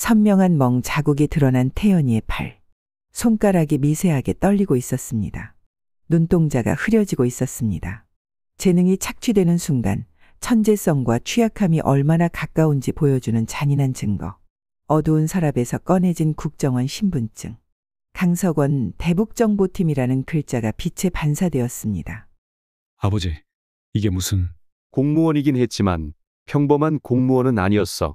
선명한 멍 자국이 드러난 태연이의 팔. 손가락이 미세하게 떨리고 있었습니다. 눈동자가 흐려지고 있었습니다. 재능이 착취되는 순간 천재성과 취약함이 얼마나 가까운지 보여주는 잔인한 증거. 어두운 서랍에서 꺼내진 국정원 신분증. 강석원 대북정보팀이라는 글자가 빛에 반사되었습니다. 아버지, 이게 무슨... 공무원이긴 했지만 평범한 공무원은 아니었어.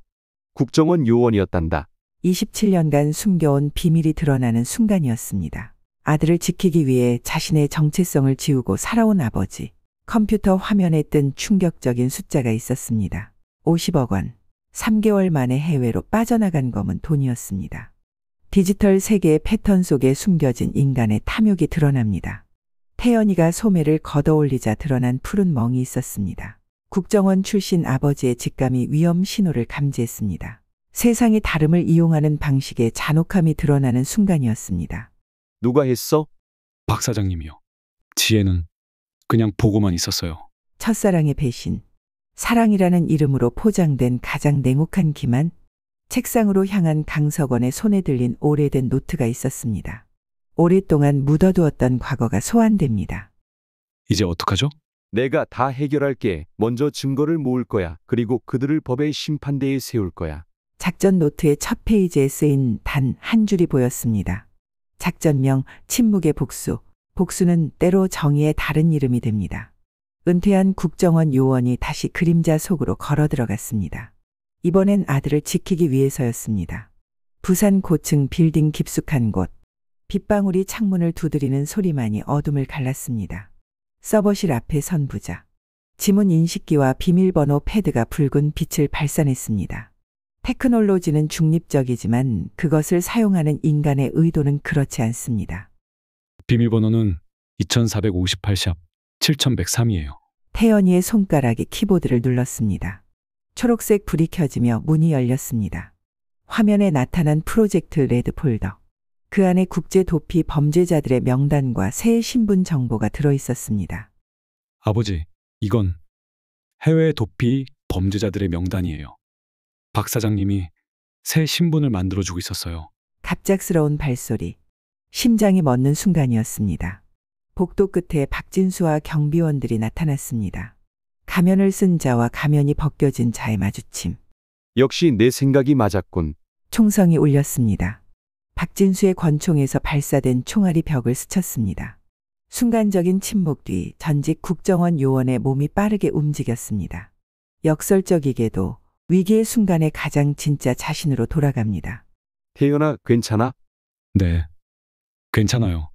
국정원 요원이었단다. 27년간 숨겨온 비밀이 드러나는 순간이었습니다. 아들을 지키기 위해 자신의 정체성을 지우고 살아온 아버지. 컴퓨터 화면에 뜬 충격적인 숫자가 있었습니다. 50억 원. 3개월 만에 해외로 빠져나간 검은 돈이었습니다. 디지털 세계의 패턴 속에 숨겨진 인간의 탐욕이 드러납니다. 태연이가 소매를 걷어올리자 드러난 푸른 멍이 있었습니다. 국정원 출신 아버지의 직감이 위험 신호를 감지했습니다. 세상의 다름을 이용하는 방식의 잔혹함이 드러나는 순간이었습니다. 누가 했어? 박 사장님이요. 지혜는 그냥 보고만 있었어요. 첫사랑의 배신. 사랑이라는 이름으로 포장된 가장 냉혹한 기만. 책상으로 향한 강석원의 손에 들린 오래된 노트가 있었습니다. 오랫동안 묻어두었던 과거가 소환됩니다. 이제 어떡하죠? 내가 다 해결할게. 먼저 증거를 모을 거야. 그리고 그들을 법의 심판대에 세울 거야. 작전 노트의 첫 페이지에 쓰인 단 한 줄이 보였습니다. 작전명 침묵의 복수. 복수는 때로 정의의 다른 이름이 됩니다. 은퇴한 국정원 요원이 다시 그림자 속으로 걸어 들어갔습니다. 이번엔 아들을 지키기 위해서였습니다. 부산 고층 빌딩 깊숙한 곳. 빗방울이 창문을 두드리는 소리만이 어둠을 갈랐습니다. 서버실 앞에 선 부자. 지문 인식기와 비밀번호 패드가 붉은 빛을 발산했습니다. 테크놀로지는 중립적이지만 그것을 사용하는 인간의 의도는 그렇지 않습니다. 비밀번호는 2458샵 7103이에요. 태연이의 손가락이 키보드를 눌렀습니다. 초록색 불이 켜지며 문이 열렸습니다. 화면에 나타난 프로젝트 레드 폴더. 그 안에 국제 도피 범죄자들의 명단과 새 신분 정보가 들어있었습니다. 아버지, 이건 해외 도피 범죄자들의 명단이에요. 박 사장님이 새 신분을 만들어주고 있었어요. 갑작스러운 발소리. 심장이 멎는 순간이었습니다. 복도 끝에 박진수와 경비원들이 나타났습니다. 가면을 쓴 자와 가면이 벗겨진 자의 마주침. 역시 내 생각이 맞았군. 총성이 울렸습니다. 박진수의 권총에서 발사된 총알이 벽을 스쳤습니다. 순간적인 침묵 뒤 전직 국정원 요원의 몸이 빠르게 움직였습니다. 역설적이게도 위기의 순간에 가장 진짜 자신으로 돌아갑니다. 태연아, 괜찮아? 네, 괜찮아요.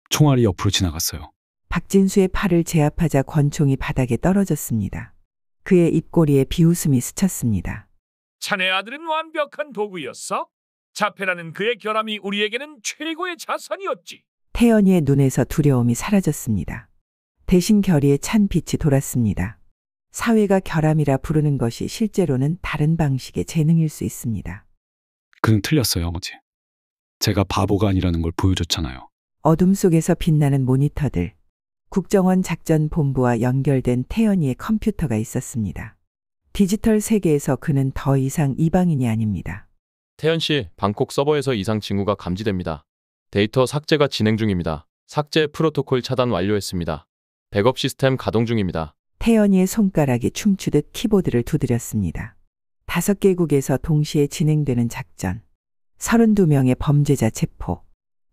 총알이 옆으로 지나갔어요. 박진수의 팔을 제압하자 권총이 바닥에 떨어졌습니다. 그의 입꼬리에 비웃음이 스쳤습니다. 자네 아들은 완벽한 도구였어? 자폐라는 그의 결함이 우리에게는 최고의 자산이었지. 태연이의 눈에서 두려움이 사라졌습니다. 대신 결의에 찬 빛이 돌았습니다. 사회가 결함이라 부르는 것이 실제로는 다른 방식의 재능일 수 있습니다. 그는 틀렸어요, 아버지. 제가 바보가 아니라는 걸 보여줬잖아요. 어둠 속에서 빛나는 모니터들. 국정원 작전본부와 연결된 태연이의 컴퓨터가 있었습니다. 디지털 세계에서 그는 더 이상 이방인이 아닙니다. 태연 씨, 방콕 서버에서 이상 징후가 감지됩니다. 데이터 삭제가 진행 중입니다. 삭제 프로토콜 차단 완료했습니다. 백업 시스템 가동 중입니다. 태연이의 손가락이 춤추듯 키보드를 두드렸습니다. 5개국에서 동시에 진행되는 작전. 32명의 범죄자 체포.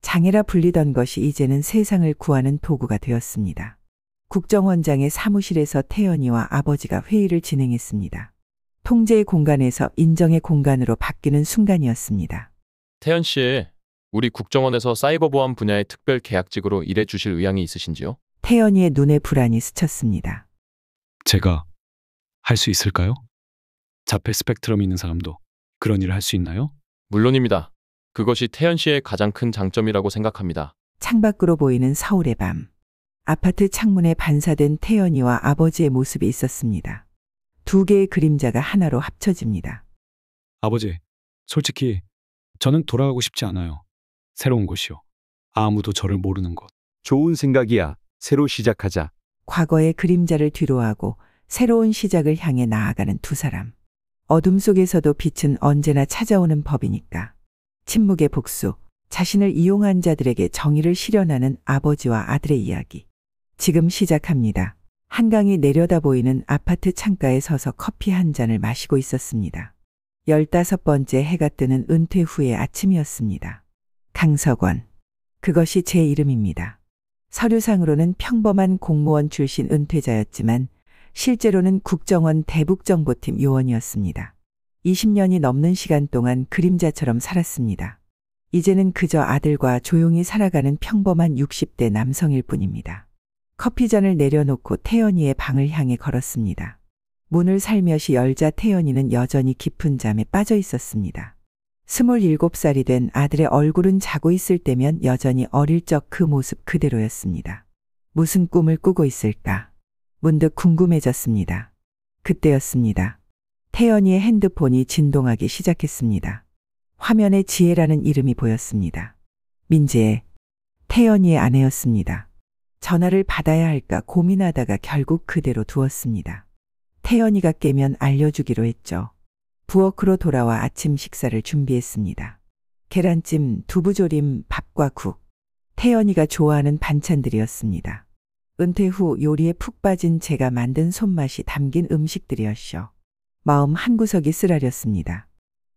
장애라 불리던 것이 이제는 세상을 구하는 도구가 되었습니다. 국정원장의 사무실에서 태연이와 아버지가 회의를 진행했습니다. 통제의 공간에서 인정의 공간으로 바뀌는 순간이었습니다. 태연 씨, 우리 국정원에서 사이버 보안 분야의 특별 계약직으로 일해 주실 의향이 있으신지요? 태연이의 눈에 불안이 스쳤습니다. 제가 할 수 있을까요? 자폐 스펙트럼이 있는 사람도 그런 일을 할 수 있나요? 물론입니다. 그것이 태연 씨의 가장 큰 장점이라고 생각합니다. 창밖으로 보이는 서울의 밤. 아파트 창문에 반사된 태연이와 아버지의 모습이 있었습니다. 2개의 그림자가 하나로 합쳐집니다. 아버지, 솔직히 저는 돌아가고 싶지 않아요. 새로운 곳이요. 아무도 저를 모르는 곳. 좋은 생각이야. 새로 시작하자. 과거의 그림자를 뒤로하고 새로운 시작을 향해 나아가는 두 사람. 어둠 속에서도 빛은 언제나 찾아오는 법이니까. 침묵의 복수, 자신을 이용한 자들에게 정의를 실현하는 아버지와 아들의 이야기. 지금 시작합니다. 한강이 내려다 보이는 아파트 창가에 서서 커피 한 잔을 마시고 있었습니다. 15번째 해가 뜨는 은퇴 후의 아침이었습니다. 강석원. 그것이 제 이름입니다. 서류상으로는 평범한 공무원 출신 은퇴자였지만 실제로는 국정원 대북정보팀 요원이었습니다. 20년이 넘는 시간 동안 그림자처럼 살았습니다. 이제는 그저 아들과 조용히 살아가는 평범한 60대 남성일 뿐입니다. 커피잔을 내려놓고 태연이의 방을 향해 걸었습니다. 문을 살며시 열자 태연이는 여전히 깊은 잠에 빠져 있었습니다. 27살이 된 아들의 얼굴은 자고 있을 때면 여전히 어릴 적 그 모습 그대로였습니다. 무슨 꿈을 꾸고 있을까? 문득 궁금해졌습니다. 그때였습니다. 태연이의 핸드폰이 진동하기 시작했습니다. 화면에 지혜라는 이름이 보였습니다. 민지혜, 태연이의 아내였습니다. 전화를 받아야 할까 고민하다가 결국 그대로 두었습니다. 태연이가 깨면 알려주기로 했죠. 부엌으로 돌아와 아침 식사를 준비했습니다. 계란찜, 두부조림, 밥과 국. 태연이가 좋아하는 반찬들이었습니다. 은퇴 후 요리에 푹 빠진 제가 만든 손맛이 담긴 음식들이었죠. 마음 한구석이 쓰라렸습니다.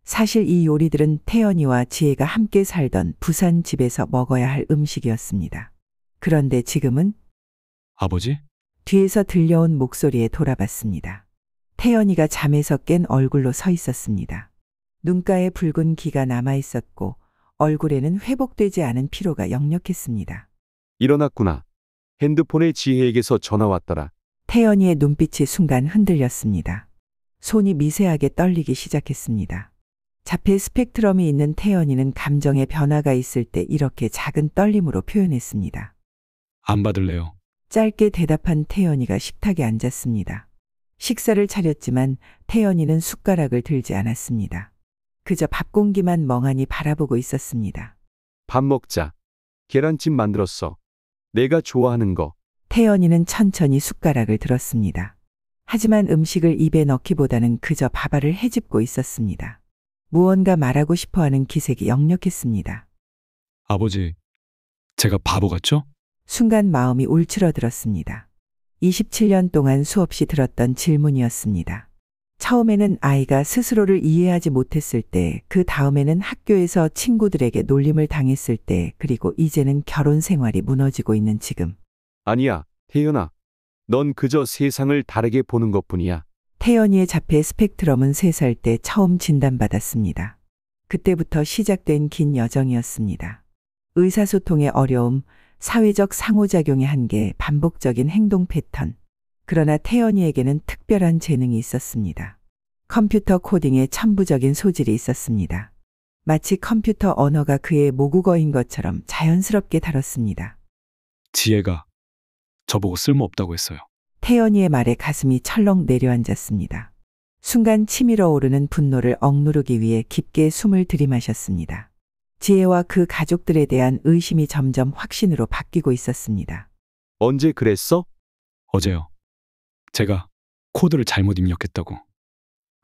사실 이 요리들은 태연이와 지혜가 함께 살던 부산 집에서 먹어야 할 음식이었습니다. 그런데 지금은 아버지? 뒤에서 들려온 목소리에 돌아봤습니다. 태연이가 잠에서 깬 얼굴로 서 있었습니다. 눈가에 붉은 기가 남아 있었고 얼굴에는 회복되지 않은 피로가 역력했습니다. 일어났구나. 핸드폰에 지혜에게서 전화 왔더라. 태연이의 눈빛이 순간 흔들렸습니다. 손이 미세하게 떨리기 시작했습니다. 자폐 스펙트럼이 있는 태연이는 감정의 변화가 있을 때 이렇게 작은 떨림으로 표현했습니다. 안 받을래요. 짧게 대답한 태연이가 식탁에 앉았습니다. 식사를 차렸지만 태연이는 숟가락을 들지 않았습니다. 그저 밥 공기만 멍하니 바라보고 있었습니다. 밥 먹자. 계란찜 만들었어. 내가 좋아하는 거. 태연이는 천천히 숟가락을 들었습니다. 하지만 음식을 입에 넣기보다는 그저 밥알을 헤집고 있었습니다. 무언가 말하고 싶어하는 기색이 역력했습니다. 아버지, 제가 바보 같죠? 순간 마음이 울츠러들었습니다. 27년 동안 수없이 들었던 질문이었습니다. 처음에는 아이가 스스로를 이해하지 못했을 때, 그 다음에는 학교에서 친구들에게 놀림을 당했을 때, 그리고 이제는 결혼 생활이 무너지고 있는 지금. 아니야, 태연아. 넌 그저 세상을 다르게 보는 것뿐이야. 태연이의 자폐 스펙트럼은 3살 때 처음 진단받았습니다. 그때부터 시작된 긴 여정이었습니다. 의사소통의 어려움, 사회적 상호작용의 한계, 반복적인 행동 패턴. 그러나 태연이에게는 특별한 재능이 있었습니다. 컴퓨터 코딩에 천부적인 소질이 있었습니다. 마치 컴퓨터 언어가 그의 모국어인 것처럼 자연스럽게 다뤘습니다. 지혜가 저보고 쓸모없다고 했어요. 태연이의 말에 가슴이 철렁 내려앉았습니다. 순간 치밀어 오르는 분노를 억누르기 위해 깊게 숨을 들이마셨습니다. 지혜와 그 가족들에 대한 의심이 점점 확신으로 바뀌고 있었습니다. 언제 그랬어? 어제요. 제가 코드를 잘못 입력했다고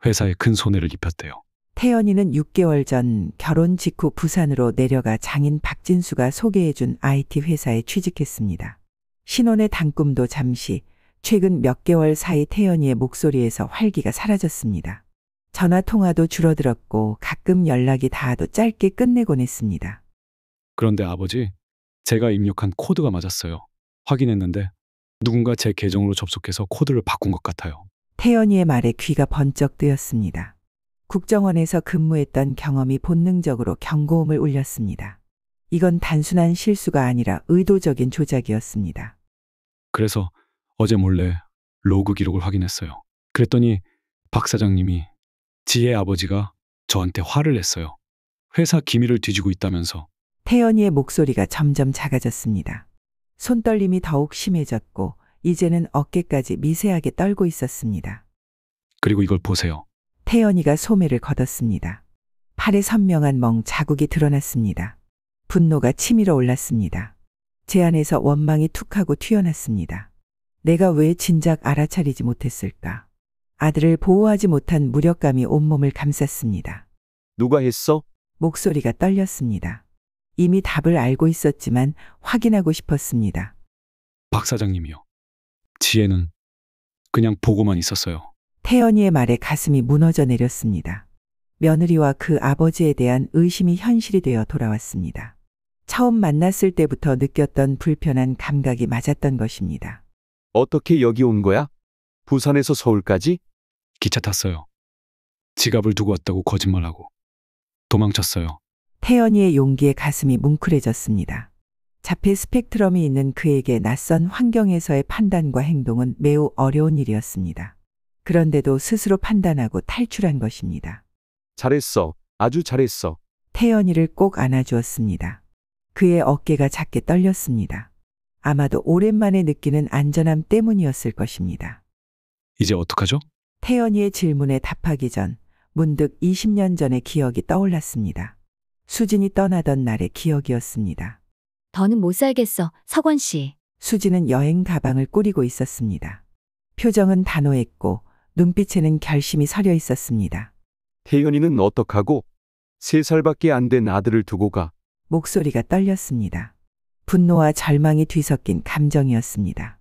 회사에 큰 손해를 입혔대요. 태연이는 6개월 전 결혼 직후 부산으로 내려가 장인 박진수가 소개해준 IT 회사에 취직했습니다. 신혼의 단꿈도 잠시, 최근 몇 개월 사이 태연이의 목소리에서 활기가 사라졌습니다. 전화 통화도 줄어들었고 가끔 연락이 닿아도 짧게 끝내곤 했습니다. 그런데 아버지, 제가 입력한 코드가 맞았어요. 확인했는데 누군가 제 계정으로 접속해서 코드를 바꾼 것 같아요. 태연이의 말에 귀가 번쩍 뜨였습니다. 국정원에서 근무했던 경험이 본능적으로 경고음을 울렸습니다. 이건 단순한 실수가 아니라 의도적인 조작이었습니다. 그래서 어제 몰래 로그 기록을 확인했어요. 그랬더니 박 사장님이 지혜 아버지가 저한테 화를 냈어요. 회사 기밀을 뒤지고 있다면서. 태연이의 목소리가 점점 작아졌습니다. 손떨림이 더욱 심해졌고 이제는 어깨까지 미세하게 떨고 있었습니다. 그리고 이걸 보세요. 태연이가 소매를 걷었습니다. 팔에 선명한 멍 자국이 드러났습니다. 분노가 치밀어 올랐습니다. 제 안에서 원망이 툭하고 튀어났습니다. 내가 왜 진작 알아차리지 못했을까? 아들을 보호하지 못한 무력감이 온몸을 감쌌습니다. 누가 했어? 목소리가 떨렸습니다. 이미 답을 알고 있었지만 확인하고 싶었습니다. 박 사장님이요. 지혜는 그냥 보고만 있었어요. 태연이의 말에 가슴이 무너져 내렸습니다. 며느리와 그 아버지에 대한 의심이 현실이 되어 돌아왔습니다. 처음 만났을 때부터 느꼈던 불편한 감각이 맞았던 것입니다. 어떻게 여기 온 거야? 부산에서 서울까지? 기차 탔어요. 지갑을 두고 왔다고 거짓말하고 도망쳤어요. 태연이의 용기에 가슴이 뭉클해졌습니다. 자폐 스펙트럼이 있는 그에게 낯선 환경에서의 판단과 행동은 매우 어려운 일이었습니다. 그런데도 스스로 판단하고 탈출한 것입니다. 잘했어. 아주 잘했어. 태연이를 꼭 안아주었습니다. 그의 어깨가 작게 떨렸습니다. 아마도 오랜만에 느끼는 안전함 때문이었을 것입니다. 이제 어떡하죠? 태연이의 질문에 답하기 전 문득 20년 전의 기억이 떠올랐습니다. 수진이 떠나던 날의 기억이었습니다. 더는 못 살겠어, 석원 씨. 수진은 여행 가방을 꾸리고 있었습니다. 표정은 단호했고 눈빛에는 결심이 서려 있었습니다. 태연이는 어떡하고? 3살밖에 안 된 아들을 두고 가. 목소리가 떨렸습니다. 분노와 절망이 뒤섞인 감정이었습니다.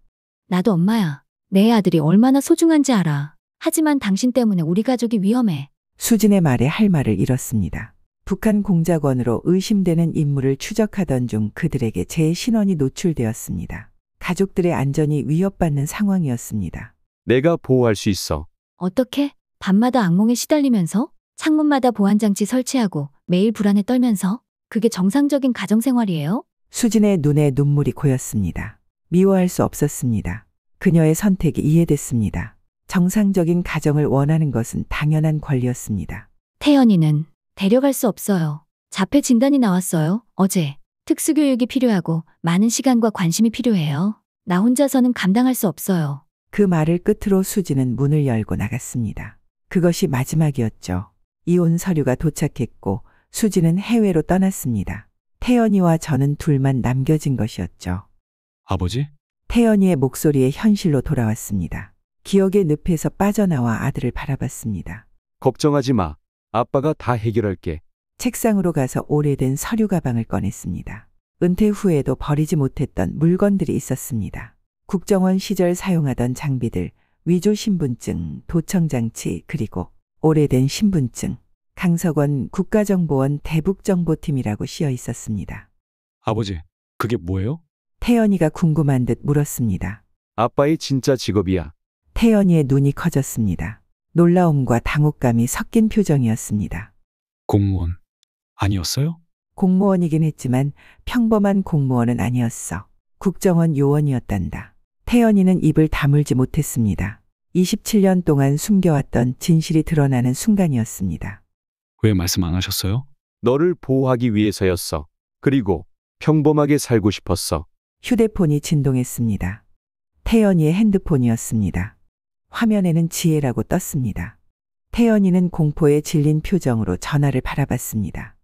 나도 엄마야. 내 아들이 얼마나 소중한지 알아. 하지만 당신 때문에 우리 가족이 위험해. 수진의 말에 할 말을 잃었습니다. 북한 공작원으로 의심되는 인물을 추적하던 중 그들에게 제 신원이 노출되었습니다. 가족들의 안전이 위협받는 상황이었습니다. 내가 보호할 수 있어. 어떻게? 밤마다 악몽에 시달리면서? 창문마다 보안장치 설치하고 매일 불안에 떨면서? 그게 정상적인 가정생활이에요? 수진의 눈에 눈물이 고였습니다. 미워할 수 없었습니다. 그녀의 선택이 이해됐습니다. 정상적인 가정을 원하는 것은 당연한 권리였습니다. 태연이는 데려갈 수 없어요. 자폐 진단이 나왔어요. 어제. 특수교육이 필요하고 많은 시간과 관심이 필요해요. 나 혼자서는 감당할 수 없어요. 그 말을 끝으로 수진은 문을 열고 나갔습니다. 그것이 마지막이었죠. 이혼 서류가 도착했고 수진은 해외로 떠났습니다. 태연이와 저는 둘만 남겨진 것이었죠. 아버지? 태연이의 목소리에 현실로 돌아왔습니다. 기억의 늪에서 빠져나와 아들을 바라봤습니다. 걱정하지 마. 아빠가 다 해결할게. 책상으로 가서 오래된 서류 가방을 꺼냈습니다. 은퇴 후에도 버리지 못했던 물건들이 있었습니다. 국정원 시절 사용하던 장비들, 위조 신분증, 도청장치, 그리고 오래된 신분증. 강석원 국가정보원 대북정보팀이라고 씌어 있었습니다. 아버지, 그게 뭐예요? 태연이가 궁금한 듯 물었습니다. 아빠의 진짜 직업이야. 태연이의 눈이 커졌습니다. 놀라움과 당혹감이 섞인 표정이었습니다. 공무원 아니었어요? 공무원이긴 했지만 평범한 공무원은 아니었어. 국정원 요원이었단다. 태연이는 입을 다물지 못했습니다. 27년 동안 숨겨왔던 진실이 드러나는 순간이었습니다. 왜 말씀 안 하셨어요? 너를 보호하기 위해서였어. 그리고 평범하게 살고 싶었어. 휴대폰이 진동했습니다. 태연이의 핸드폰이었습니다. 화면에는 지혜라고 떴습니다. 태연이는 공포에 질린 표정으로 전화를 바라봤습니다.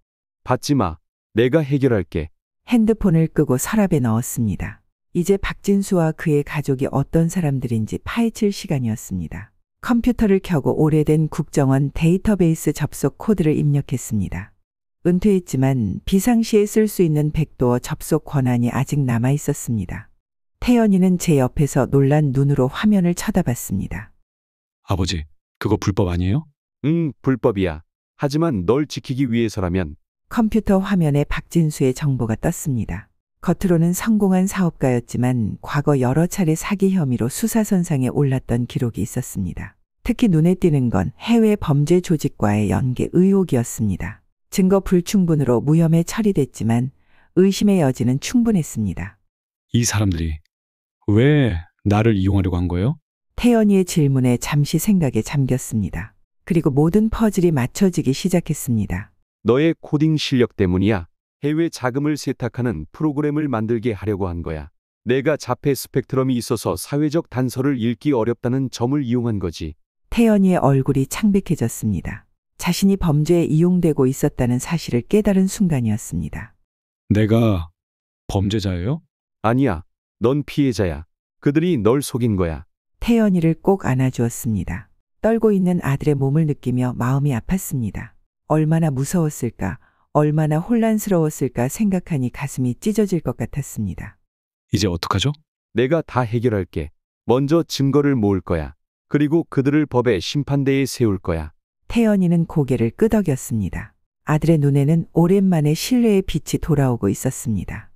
받지 마. 내가 해결할게. 핸드폰을 끄고 서랍에 넣었습니다. 이제 박진수와 그의 가족이 어떤 사람들인지 파헤칠 시간이었습니다. 컴퓨터를 켜고 오래된 국정원 데이터베이스 접속 코드를 입력했습니다. 은퇴했지만 비상시에 쓸 수 있는 백도어 접속 권한이 아직 남아 있었습니다. 태연이는 제 옆에서 놀란 눈으로 화면을 쳐다봤습니다. 아버지, 그거 불법 아니에요? 불법이야. 하지만 널 지키기 위해서라면. 컴퓨터 화면에 박진수의 정보가 떴습니다. 겉으로는 성공한 사업가였지만 과거 여러 차례 사기 혐의로 수사선상에 올랐던 기록이 있었습니다. 특히 눈에 띄는 건 해외 범죄 조직과의 연계 의혹이었습니다. 증거 불충분으로 무혐의 처리됐지만 의심의 여지는 충분했습니다. 이 사람들이 왜 나를 이용하려고 한 거예요? 태연이의 질문에 잠시 생각에 잠겼습니다. 그리고 모든 퍼즐이 맞춰지기 시작했습니다. 너의 코딩 실력 때문이야. 해외 자금을 세탁하는 프로그램을 만들게 하려고 한 거야. 내가 자폐 스펙트럼이 있어서 사회적 단서를 읽기 어렵다는 점을 이용한 거지. 태연이의 얼굴이 창백해졌습니다. 자신이 범죄에 이용되고 있었다는 사실을 깨달은 순간이었습니다. 내가 범죄자예요? 아니야. 넌 피해자야. 그들이 널 속인 거야. 태연이를 꼭 안아주었습니다. 떨고 있는 아들의 몸을 느끼며 마음이 아팠습니다. 얼마나 무서웠을까, 얼마나 혼란스러웠을까 생각하니 가슴이 찢어질 것 같았습니다. 이제 어떡하죠? 내가 다 해결할게. 먼저 증거를 모을 거야. 그리고 그들을 법의 심판대에 세울 거야. 태연이는 고개를 끄덕였습니다. 아들의 눈에는 오랜만에 신뢰의 빛이 돌아오고 있었습니다.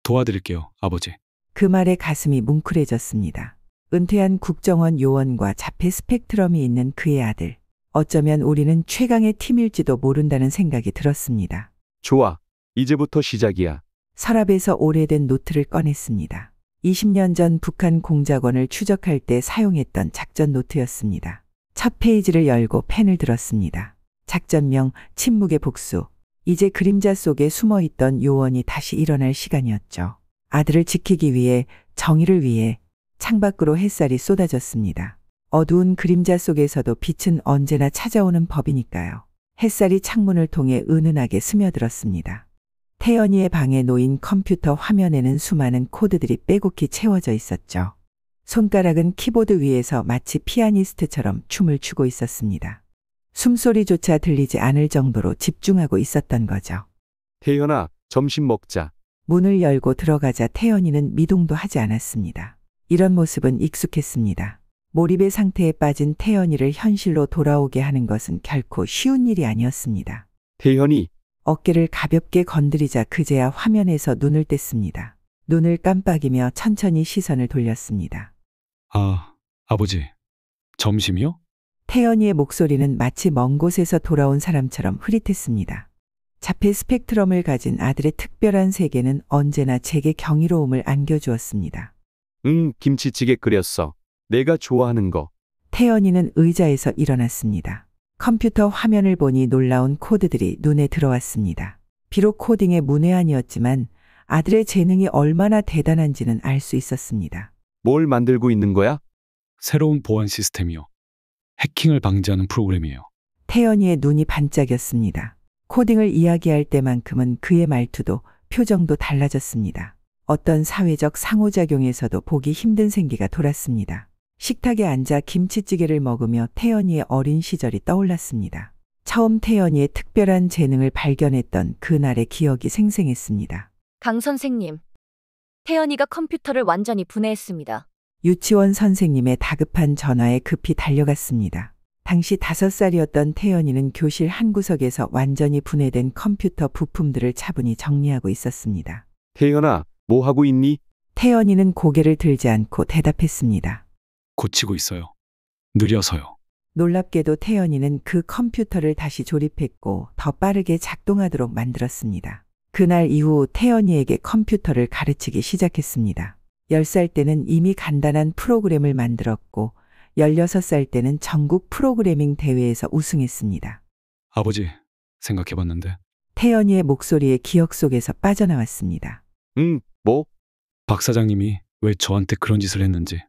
도와드릴게요, 아버지. 그 말에 가슴이 뭉클해졌습니다. 은퇴한 국정원 요원과 자폐 스펙트럼이 있는 그의 아들. 어쩌면 우리는 최강의 팀일지도 모른다는 생각이 들었습니다. 좋아. 이제부터 시작이야. 서랍에서 오래된 노트를 꺼냈습니다. 20년 전 북한 공작원을 추적할 때 사용했던 작전 노트였습니다. 첫 페이지를 열고 펜을 들었습니다. 작전명 침묵의 복수. 이제 그림자 속에 숨어있던 요원이 다시 일어날 시간이었죠. 아들을 지키기 위해, 정의를 위해 창밖으로 햇살이 쏟아졌습니다. 어두운 그림자 속에서도 빛은 언제나 찾아오는 법이니까요. 햇살이 창문을 통해 은은하게 스며들었습니다. 태연이의 방에 놓인 컴퓨터 화면에는 수많은 코드들이 빼곡히 채워져 있었죠. 손가락은 키보드 위에서 마치 피아니스트처럼 춤을 추고 있었습니다. 숨소리조차 들리지 않을 정도로 집중하고 있었던 거죠. 태연아, 점심 먹자. 문을 열고 들어가자 태연이는 미동도 하지 않았습니다. 이런 모습은 익숙했습니다. 몰입의 상태에 빠진 태연이를 현실로 돌아오게 하는 것은 결코 쉬운 일이 아니었습니다. 태연이, 어깨를 가볍게 건드리자 그제야 화면에서 눈을 뗐습니다. 눈을 깜빡이며 천천히 시선을 돌렸습니다. 아, 아버지. 점심이요? 태연이의 목소리는 마치 먼 곳에서 돌아온 사람처럼 흐릿했습니다. 자폐 스펙트럼을 가진 아들의 특별한 세계는 언제나 제게 경이로움을 안겨주었습니다. 김치찌개 끓였어. 내가 좋아하는 거. 태연이는 의자에서 일어났습니다. 컴퓨터 화면을 보니 놀라운 코드들이 눈에 들어왔습니다. 비록 코딩의 문외한이었지만 아들의 재능이 얼마나 대단한지는 알 수 있었습니다. 뭘 만들고 있는 거야? 새로운 보안 시스템이요. 해킹을 방지하는 프로그램이에요. 태연이의 눈이 반짝였습니다. 코딩을 이야기할 때만큼은 그의 말투도 표정도 달라졌습니다. 어떤 사회적 상호작용에서도 보기 힘든 생기가 돌았습니다. 식탁에 앉아 김치찌개를 먹으며 태연이의 어린 시절이 떠올랐습니다. 처음 태연이의 특별한 재능을 발견했던 그날의 기억이 생생했습니다. 강 선생님, 태연이가 컴퓨터를 완전히 분해했습니다. 유치원 선생님의 다급한 전화에 급히 달려갔습니다. 당시 5살이었던 태연이는 교실 한 구석에서 완전히 분해된 컴퓨터 부품들을 차분히 정리하고 있었습니다. 태연아, 뭐 하고 있니? 태연이는 고개를 들지 않고 대답했습니다. 고치고 있어요. 느려서요. 놀랍게도 태연이는 그 컴퓨터를 다시 조립했고 더 빠르게 작동하도록 만들었습니다. 그날 이후 태연이에게 컴퓨터를 가르치기 시작했습니다. 10살 때는 이미 간단한 프로그램을 만들었고 16살 때는 전국 프로그래밍 대회에서 우승했습니다. 아버지, 생각해봤는데 태연이의 목소리에 기억 속에서 빠져나왔습니다. 뭐? 박 사장님이 왜 저한테 그런 짓을 했는지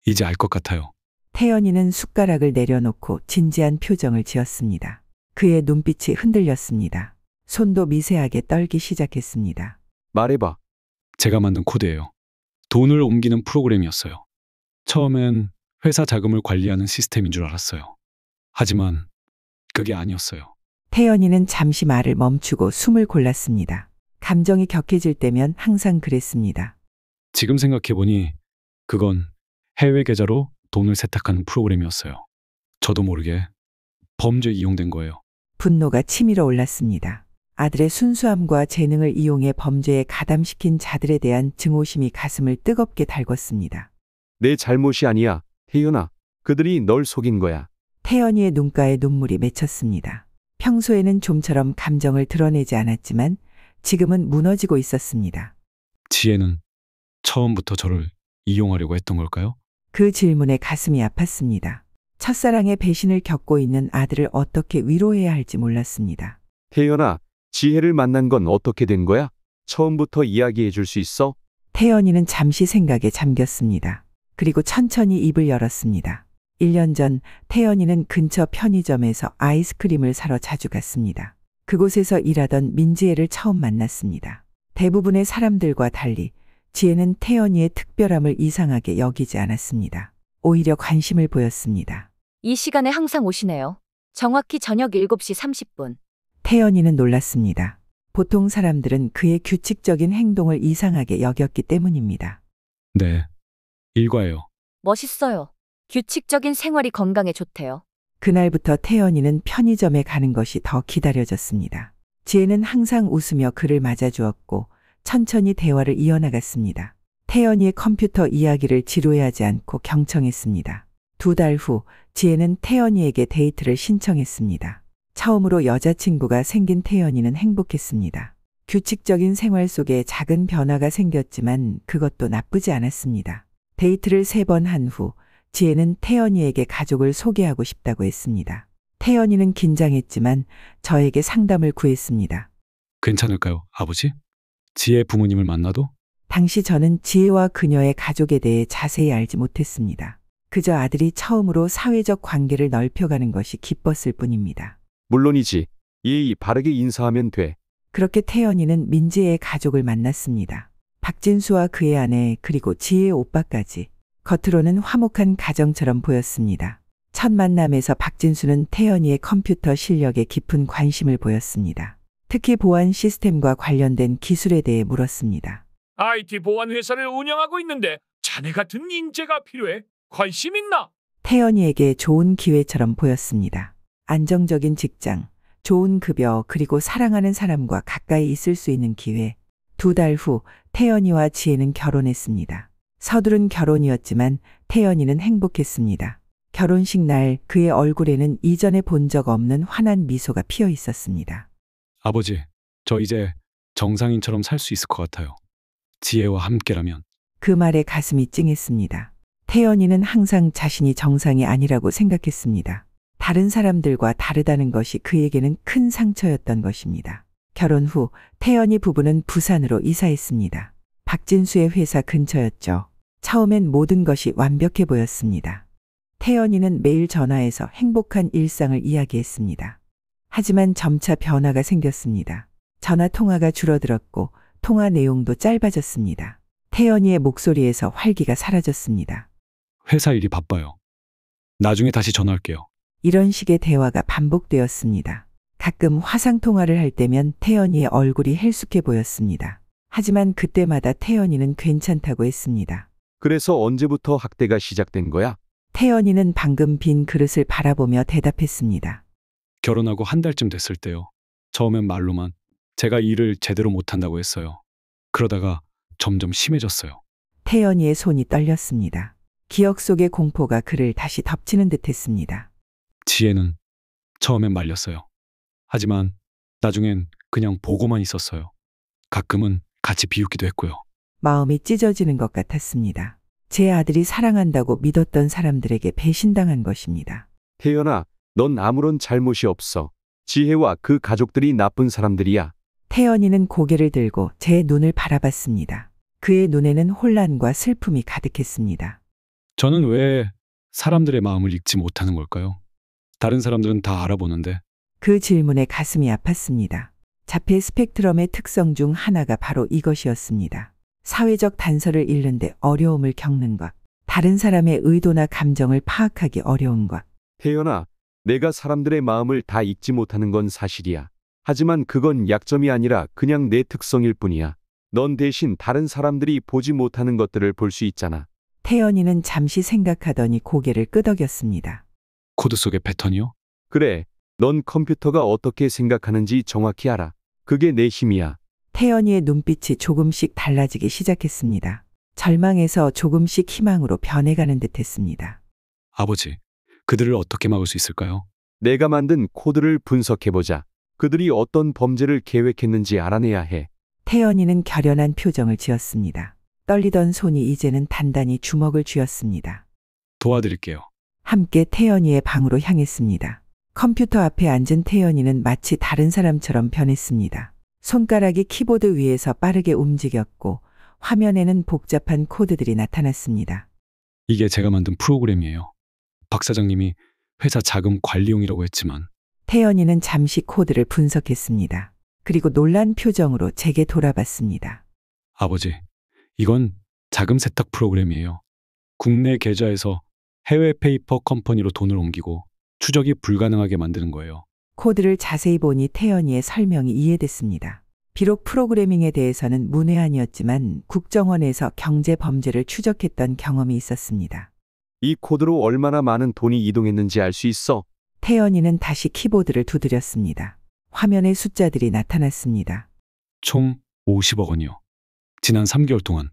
이제 알 것 같아요. 태연이는 숟가락을 내려놓고 진지한 표정을 지었습니다. 그의 눈빛이 흔들렸습니다. 손도 미세하게 떨기 시작했습니다. 말해봐. 제가 만든 코드예요. 돈을 옮기는 프로그램이었어요. 처음엔 회사 자금을 관리하는 시스템인 줄 알았어요. 하지만 그게 아니었어요. 태연이는 잠시 말을 멈추고 숨을 골랐습니다. 감정이 격해질 때면 항상 그랬습니다. 지금 생각해보니 그건 해외 계좌로 돈을 세탁하는 프로그램이었어요. 저도 모르게 범죄에 이용된 거예요. 분노가 치밀어 올랐습니다. 아들의 순수함과 재능을 이용해 범죄에 가담시킨 자들에 대한 증오심이 가슴을 뜨겁게 달궜습니다. 내 잘못이 아니야. 태연아, 그들이 널 속인 거야. 태연이의 눈가에 눈물이 맺혔습니다. 평소에는 좀처럼 감정을 드러내지 않았지만 지금은 무너지고 있었습니다. 지혜는 처음부터 저를 이용하려고 했던 걸까요? 그 질문에 가슴이 아팠습니다. 첫사랑의 배신을 겪고 있는 아들을 어떻게 위로해야 할지 몰랐습니다. 태연아, 지혜를 만난 건 어떻게 된 거야? 처음부터 이야기해 줄 수 있어? 태연이는 잠시 생각에 잠겼습니다. 그리고 천천히 입을 열었습니다. 1년 전 태연이는 근처 편의점에서 아이스크림을 사러 자주 갔습니다. 그곳에서 일하던 민지혜를 처음 만났습니다. 대부분의 사람들과 달리 지혜는 태연이의 특별함을 이상하게 여기지 않았습니다. 오히려 관심을 보였습니다. 이 시간에 항상 오시네요. 정확히 저녁 7시 30분. 태연이는 놀랐습니다. 보통 사람들은 그의 규칙적인 행동을 이상하게 여겼기 때문입니다. 네. 일과예요. 멋있어요. 규칙적인 생활이 건강에 좋대요. 그날부터 태연이는 편의점에 가는 것이 더 기다려졌습니다. 지혜는 항상 웃으며 그를 맞아주었고 천천히 대화를 이어나갔습니다. 태연이의 컴퓨터 이야기를 지루해하지 않고 경청했습니다. 2달 후 지혜는 태연이에게 데이트를 신청했습니다. 처음으로 여자친구가 생긴 태연이는 행복했습니다. 규칙적인 생활 속에 작은 변화가 생겼지만 그것도 나쁘지 않았습니다. 데이트를 3번 한 후 지혜는 태연이에게 가족을 소개하고 싶다고 했습니다. 태연이는 긴장했지만 저에게 상담을 구했습니다. 괜찮을까요, 아버지? 지혜 부모님을 만나도? 당시 저는 지혜와 그녀의 가족에 대해 자세히 알지 못했습니다. 그저 아들이 처음으로 사회적 관계를 넓혀가는 것이 기뻤을 뿐입니다. 물론이지. 예의 바르게 인사하면 돼. 그렇게 태연이는 민지의 가족을 만났습니다. 박진수와 그의 아내 그리고 지혜의 오빠까지. 겉으로는 화목한 가정처럼 보였습니다. 첫 만남에서 박진수는 태연이의 컴퓨터 실력에 깊은 관심을 보였습니다. 특히 보안 시스템과 관련된 기술에 대해 물었습니다. IT 보안 회사를 운영하고 있는데 자네 같은 인재가 필요해. 관심 있나? 태연이에게 좋은 기회처럼 보였습니다. 안정적인 직장, 좋은 급여 그리고 사랑하는 사람과 가까이 있을 수 있는 기회. 2달 후 태연이와 지혜는 결혼했습니다. 서두른 결혼이었지만 태연이는 행복했습니다. 결혼식 날 그의 얼굴에는 이전에 본 적 없는 환한 미소가 피어 있었습니다. 아버지, 저 이제 정상인처럼 살 수 있을 것 같아요. 지혜와 함께라면. 그 말에 가슴이 찡했습니다. 태연이는 항상 자신이 정상이 아니라고 생각했습니다. 다른 사람들과 다르다는 것이 그에게는 큰 상처였던 것입니다. 결혼 후 태연이 부부는 부산으로 이사했습니다. 박진수의 회사 근처였죠. 처음엔 모든 것이 완벽해 보였습니다. 태연이는 매일 전화해서 행복한 일상을 이야기했습니다. 하지만 점차 변화가 생겼습니다. 전화 통화가 줄어들었고 통화 내용도 짧아졌습니다. 태연이의 목소리에서 활기가 사라졌습니다. 회사 일이 바빠요. 나중에 다시 전화할게요. 이런 식의 대화가 반복되었습니다. 가끔 화상 통화를 할 때면 태연이의 얼굴이 헬쑥해 보였습니다. 하지만 그때마다 태연이는 괜찮다고 했습니다. 그래서 언제부터 학대가 시작된 거야? 태연이는 방금 빈 그릇을 바라보며 대답했습니다. 결혼하고 한 달쯤 됐을 때요. 처음엔 말로만 제가 일을 제대로 못한다고 했어요. 그러다가 점점 심해졌어요. 태연이의 손이 떨렸습니다. 기억 속의 공포가 그를 다시 덮치는 듯 했습니다. 지혜는 처음엔 말렸어요. 하지만 나중엔 그냥 보고만 있었어요. 가끔은 같이 비웃기도 했고요. 마음이 찢어지는 것 같았습니다. 제 아들이 사랑한다고 믿었던 사람들에게 배신당한 것입니다. 태연아, 넌 아무런 잘못이 없어. 지혜와 그 가족들이 나쁜 사람들이야. 태연이는 고개를 들고 제 눈을 바라봤습니다. 그의 눈에는 혼란과 슬픔이 가득했습니다. 저는 왜 사람들의 마음을 읽지 못하는 걸까요? 다른 사람들은 다 알아보는데. 그 질문에 가슴이 아팠습니다. 자폐 스펙트럼의 특성 중 하나가 바로 이것이었습니다. 사회적 단서를 읽는데 어려움을 겪는 것. 다른 사람의 의도나 감정을 파악하기 어려운 것. 태연아, 내가 사람들의 마음을 다 읽지 못하는 건 사실이야. 하지만 그건 약점이 아니라 그냥 내 특성일 뿐이야. 넌 대신 다른 사람들이 보지 못하는 것들을 볼 수 있잖아. 태연이는 잠시 생각하더니 고개를 끄덕였습니다. 코드 속의 패턴이요? 그래, 넌 컴퓨터가 어떻게 생각하는지 정확히 알아. 그게 내 힘이야. 태연이의 눈빛이 조금씩 달라지기 시작했습니다. 절망에서 조금씩 희망으로 변해가는 듯했습니다. 아버지, 그들을 어떻게 막을 수 있을까요? 내가 만든 코드를 분석해보자. 그들이 어떤 범죄를 계획했는지 알아내야 해. 태연이는 결연한 표정을 지었습니다. 떨리던 손이 이제는 단단히 주먹을 쥐었습니다. 도와드릴게요. 함께 태연이의 방으로 향했습니다. 컴퓨터 앞에 앉은 태연이는 마치 다른 사람처럼 변했습니다. 손가락이 키보드 위에서 빠르게 움직였고 화면에는 복잡한 코드들이 나타났습니다. 이게 제가 만든 프로그램이에요. 박 사장님이 회사 자금 관리용이라고 했지만. 태연이는 잠시 코드를 분석했습니다. 그리고 놀란 표정으로 제게 돌아봤습니다. 아버지, 이건 자금 세탁 프로그램이에요. 국내 계좌에서 해외 페이퍼 컴퍼니로 돈을 옮기고 추적이 불가능하게 만드는 거예요. 코드를 자세히 보니 태연이의 설명이 이해됐습니다. 비록 프로그래밍에 대해서는 문외한이었지만 국정원에서 경제 범죄를 추적했던 경험이 있었습니다. 이 코드로 얼마나 많은 돈이 이동했는지 알 수 있어? 태연이는 다시 키보드를 두드렸습니다. 화면에 숫자들이 나타났습니다. 총 50억 원이요. 지난 3개월 동안.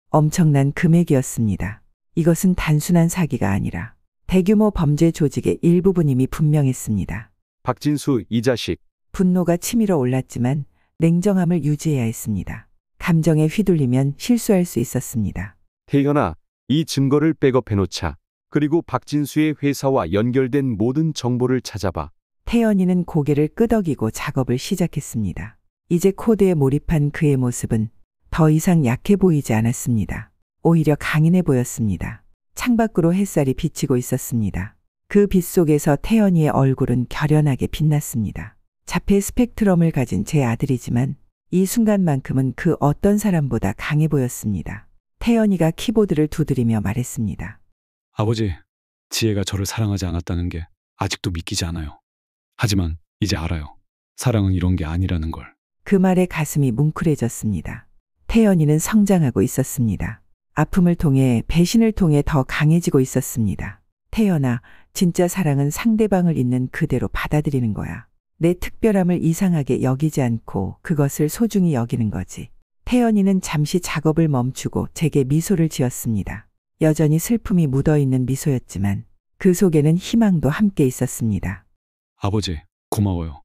엄청난 금액이었습니다. 이것은 단순한 사기가 아니라 대규모 범죄 조직의 일부분임이 분명했습니다. 박진수, 이 자식. 분노가 치밀어 올랐지만 냉정함을 유지해야 했습니다. 감정에 휘둘리면 실수할 수 있었습니다. 태연아, 이 증거를 백업해놓자. 그리고 박진수의 회사와 연결된 모든 정보를 찾아봐. 태연이는 고개를 끄덕이고 작업을 시작했습니다. 이제 코드에 몰입한 그의 모습은 더 이상 약해 보이지 않았습니다. 오히려 강인해 보였습니다. 창밖으로 햇살이 비치고 있었습니다. 그 빛 속에서 태연이의 얼굴은 결연하게 빛났습니다. 자폐 스펙트럼을 가진 제 아들이지만 이 순간만큼은 그 어떤 사람보다 강해 보였습니다. 태연이가 키보드를 두드리며 말했습니다. 아버지, 지혜가 저를 사랑하지 않았다는 게 아직도 믿기지 않아요. 하지만 이제 알아요. 사랑은 이런 게 아니라는 걸. 그 말에 가슴이 뭉클해졌습니다. 태연이는 성장하고 있었습니다. 아픔을 통해 배신을 통해 더 강해지고 있었습니다. 태연아, 진짜 사랑은 상대방을 있는 그대로 받아들이는 거야. 내 특별함을 이상하게 여기지 않고 그것을 소중히 여기는 거지. 태연이는 잠시 작업을 멈추고 제게 미소를 지었습니다. 여전히 슬픔이 묻어있는 미소였지만 그 속에는 희망도 함께 있었습니다. 아버지, 고마워요.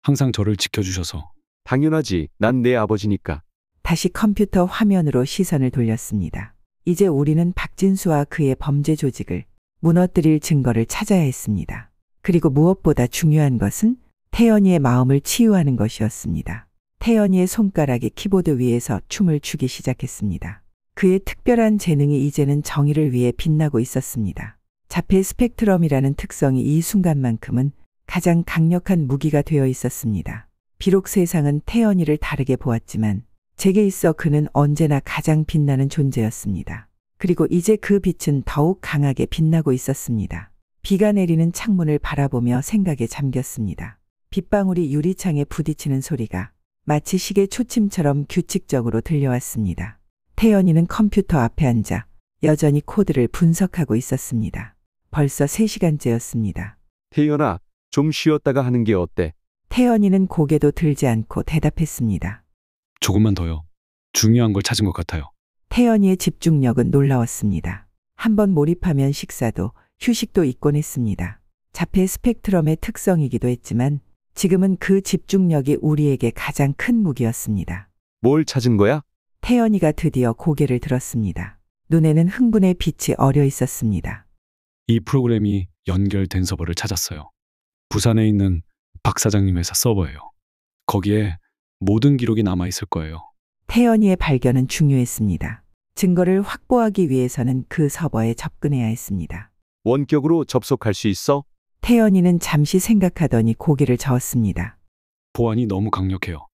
항상 저를 지켜주셔서. 당연하지. 난 내 아버지니까. 다시 컴퓨터 화면으로 시선을 돌렸습니다. 이제 우리는 박진수와 그의 범죄 조직을 무너뜨릴 증거를 찾아야 했습니다. 그리고 무엇보다 중요한 것은 태연이의 마음을 치유하는 것이었습니다. 태연이의 손가락이 키보드 위에서 춤을 추기 시작했습니다. 그의 특별한 재능이 이제는 정의를 위해 빛나고 있었습니다. 자폐 스펙트럼이라는 특성이 이 순간만큼은 가장 강력한 무기가 되어 있었습니다. 비록 세상은 태연이를 다르게 보았지만 제게 있어 그는 언제나 가장 빛나는 존재였습니다. 그리고 이제 그 빛은 더욱 강하게 빛나고 있었습니다. 비가 내리는 창문을 바라보며 생각에 잠겼습니다. 빗방울이 유리창에 부딪히는 소리가 마치 시계 초침처럼 규칙적으로 들려왔습니다. 태연이는 컴퓨터 앞에 앉아 여전히 코드를 분석하고 있었습니다. 벌써 3시간째였습니다. 태연아, 좀 쉬었다가 하는 게 어때? 태연이는 고개도 들지 않고 대답했습니다. 조금만 더요. 중요한 걸 찾은 것 같아요. 태연이의 집중력은 놀라웠습니다. 한번 몰입하면 식사도 휴식도 잊곤 했습니다. 자폐 스펙트럼의 특성이기도 했지만 지금은 그 집중력이 우리에게 가장 큰 무기였습니다. 뭘 찾은 거야? 태연이가 드디어 고개를 들었습니다. 눈에는 흥분의 빛이 어려 있었습니다. 이 프로그램이 연결된 서버를 찾았어요. 부산에 있는 박 사장님 회사 서버예요. 거기에 모든 기록이 남아있을 거예요. 태연이의 발견은 중요했습니다. 증거를 확보하기 위해서는 그 서버에 접근해야 했습니다. 원격으로 접속할 수 있어? 태연이는 잠시 생각하더니 고개를 저었습니다. 보안이 너무 강력해요.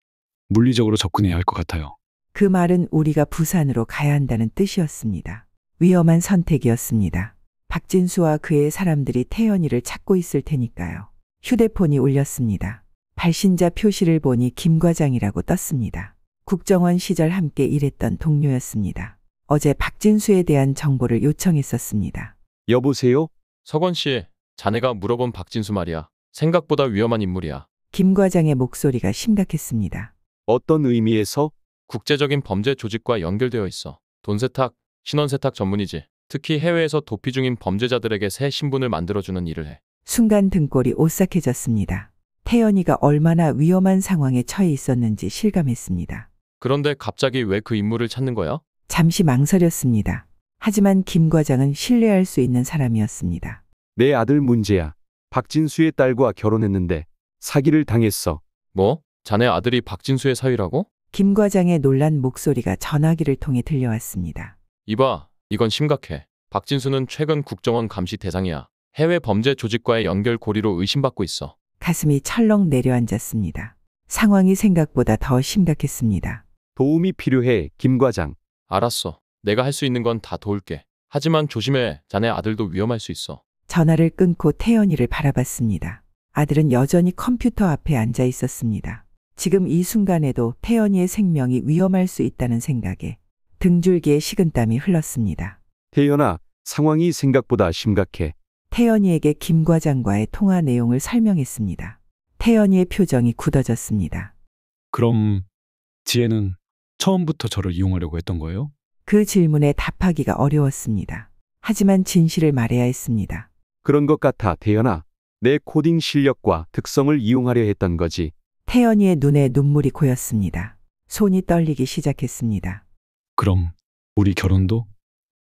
물리적으로 접근해야 할 것 같아요. 그 말은 우리가 부산으로 가야 한다는 뜻이었습니다. 위험한 선택이었습니다. 박진수와 그의 사람들이 태연이를 찾고 있을 테니까요. 휴대폰이 울렸습니다. 발신자 표시를 보니 김 과장이라고 떴습니다. 국정원 시절 함께 일했던 동료였습니다. 어제 박진수에 대한 정보를 요청했었습니다. 여보세요? 석원 씨, 자네가 물어본 박진수 말이야. 생각보다 위험한 인물이야. 김 과장의 목소리가 심각했습니다. 어떤 의미에서? 국제적인 범죄 조직과 연결되어 있어. 돈 세탁, 신원 세탁 전문이지. 특히 해외에서 도피 중인 범죄자들에게 새 신분을 만들어주는 일을 해. 순간 등골이 오싹해졌습니다. 태연이가 얼마나 위험한 상황에 처해 있었는지 실감했습니다. 그런데 갑자기 왜 그 인물을 찾는 거야? 잠시 망설였습니다. 하지만 김 과장은 신뢰할 수 있는 사람이었습니다. 내 아들 문제야. 박진수의 딸과 결혼했는데 사기를 당했어. 뭐? 자네 아들이 박진수의 사위라고? 김 과장의 놀란 목소리가 전화기를 통해 들려왔습니다. 이봐, 이건 심각해. 박진수는 최근 국정원 감시 대상이야. 해외 범죄 조직과의 연결 고리로 의심받고 있어. 가슴이 철렁 내려앉았습니다. 상황이 생각보다 더 심각했습니다. 도움이 필요해, 김 과장. 알았어. 내가 할 수 있는 건 다 도울게. 하지만 조심해. 자네 아들도 위험할 수 있어. 전화를 끊고 태연이를 바라봤습니다. 아들은 여전히 컴퓨터 앞에 앉아 있었습니다. 지금 이 순간에도 태연이의 생명이 위험할 수 있다는 생각에 등줄기에 식은땀이 흘렀습니다. 태연아, 상황이 생각보다 심각해. 태연이에게 김 과장과의 통화 내용을 설명했습니다. 태연이의 표정이 굳어졌습니다. 그럼 지혜는 처음부터 저를 이용하려고 했던 거예요? 그 질문에 답하기가 어려웠습니다. 하지만 진실을 말해야 했습니다. 그런 것 같아, 태연아. 내 코딩 실력과 특성을 이용하려 했던 거지. 태연이의 눈에 눈물이 고였습니다. 손이 떨리기 시작했습니다. 그럼 우리 결혼도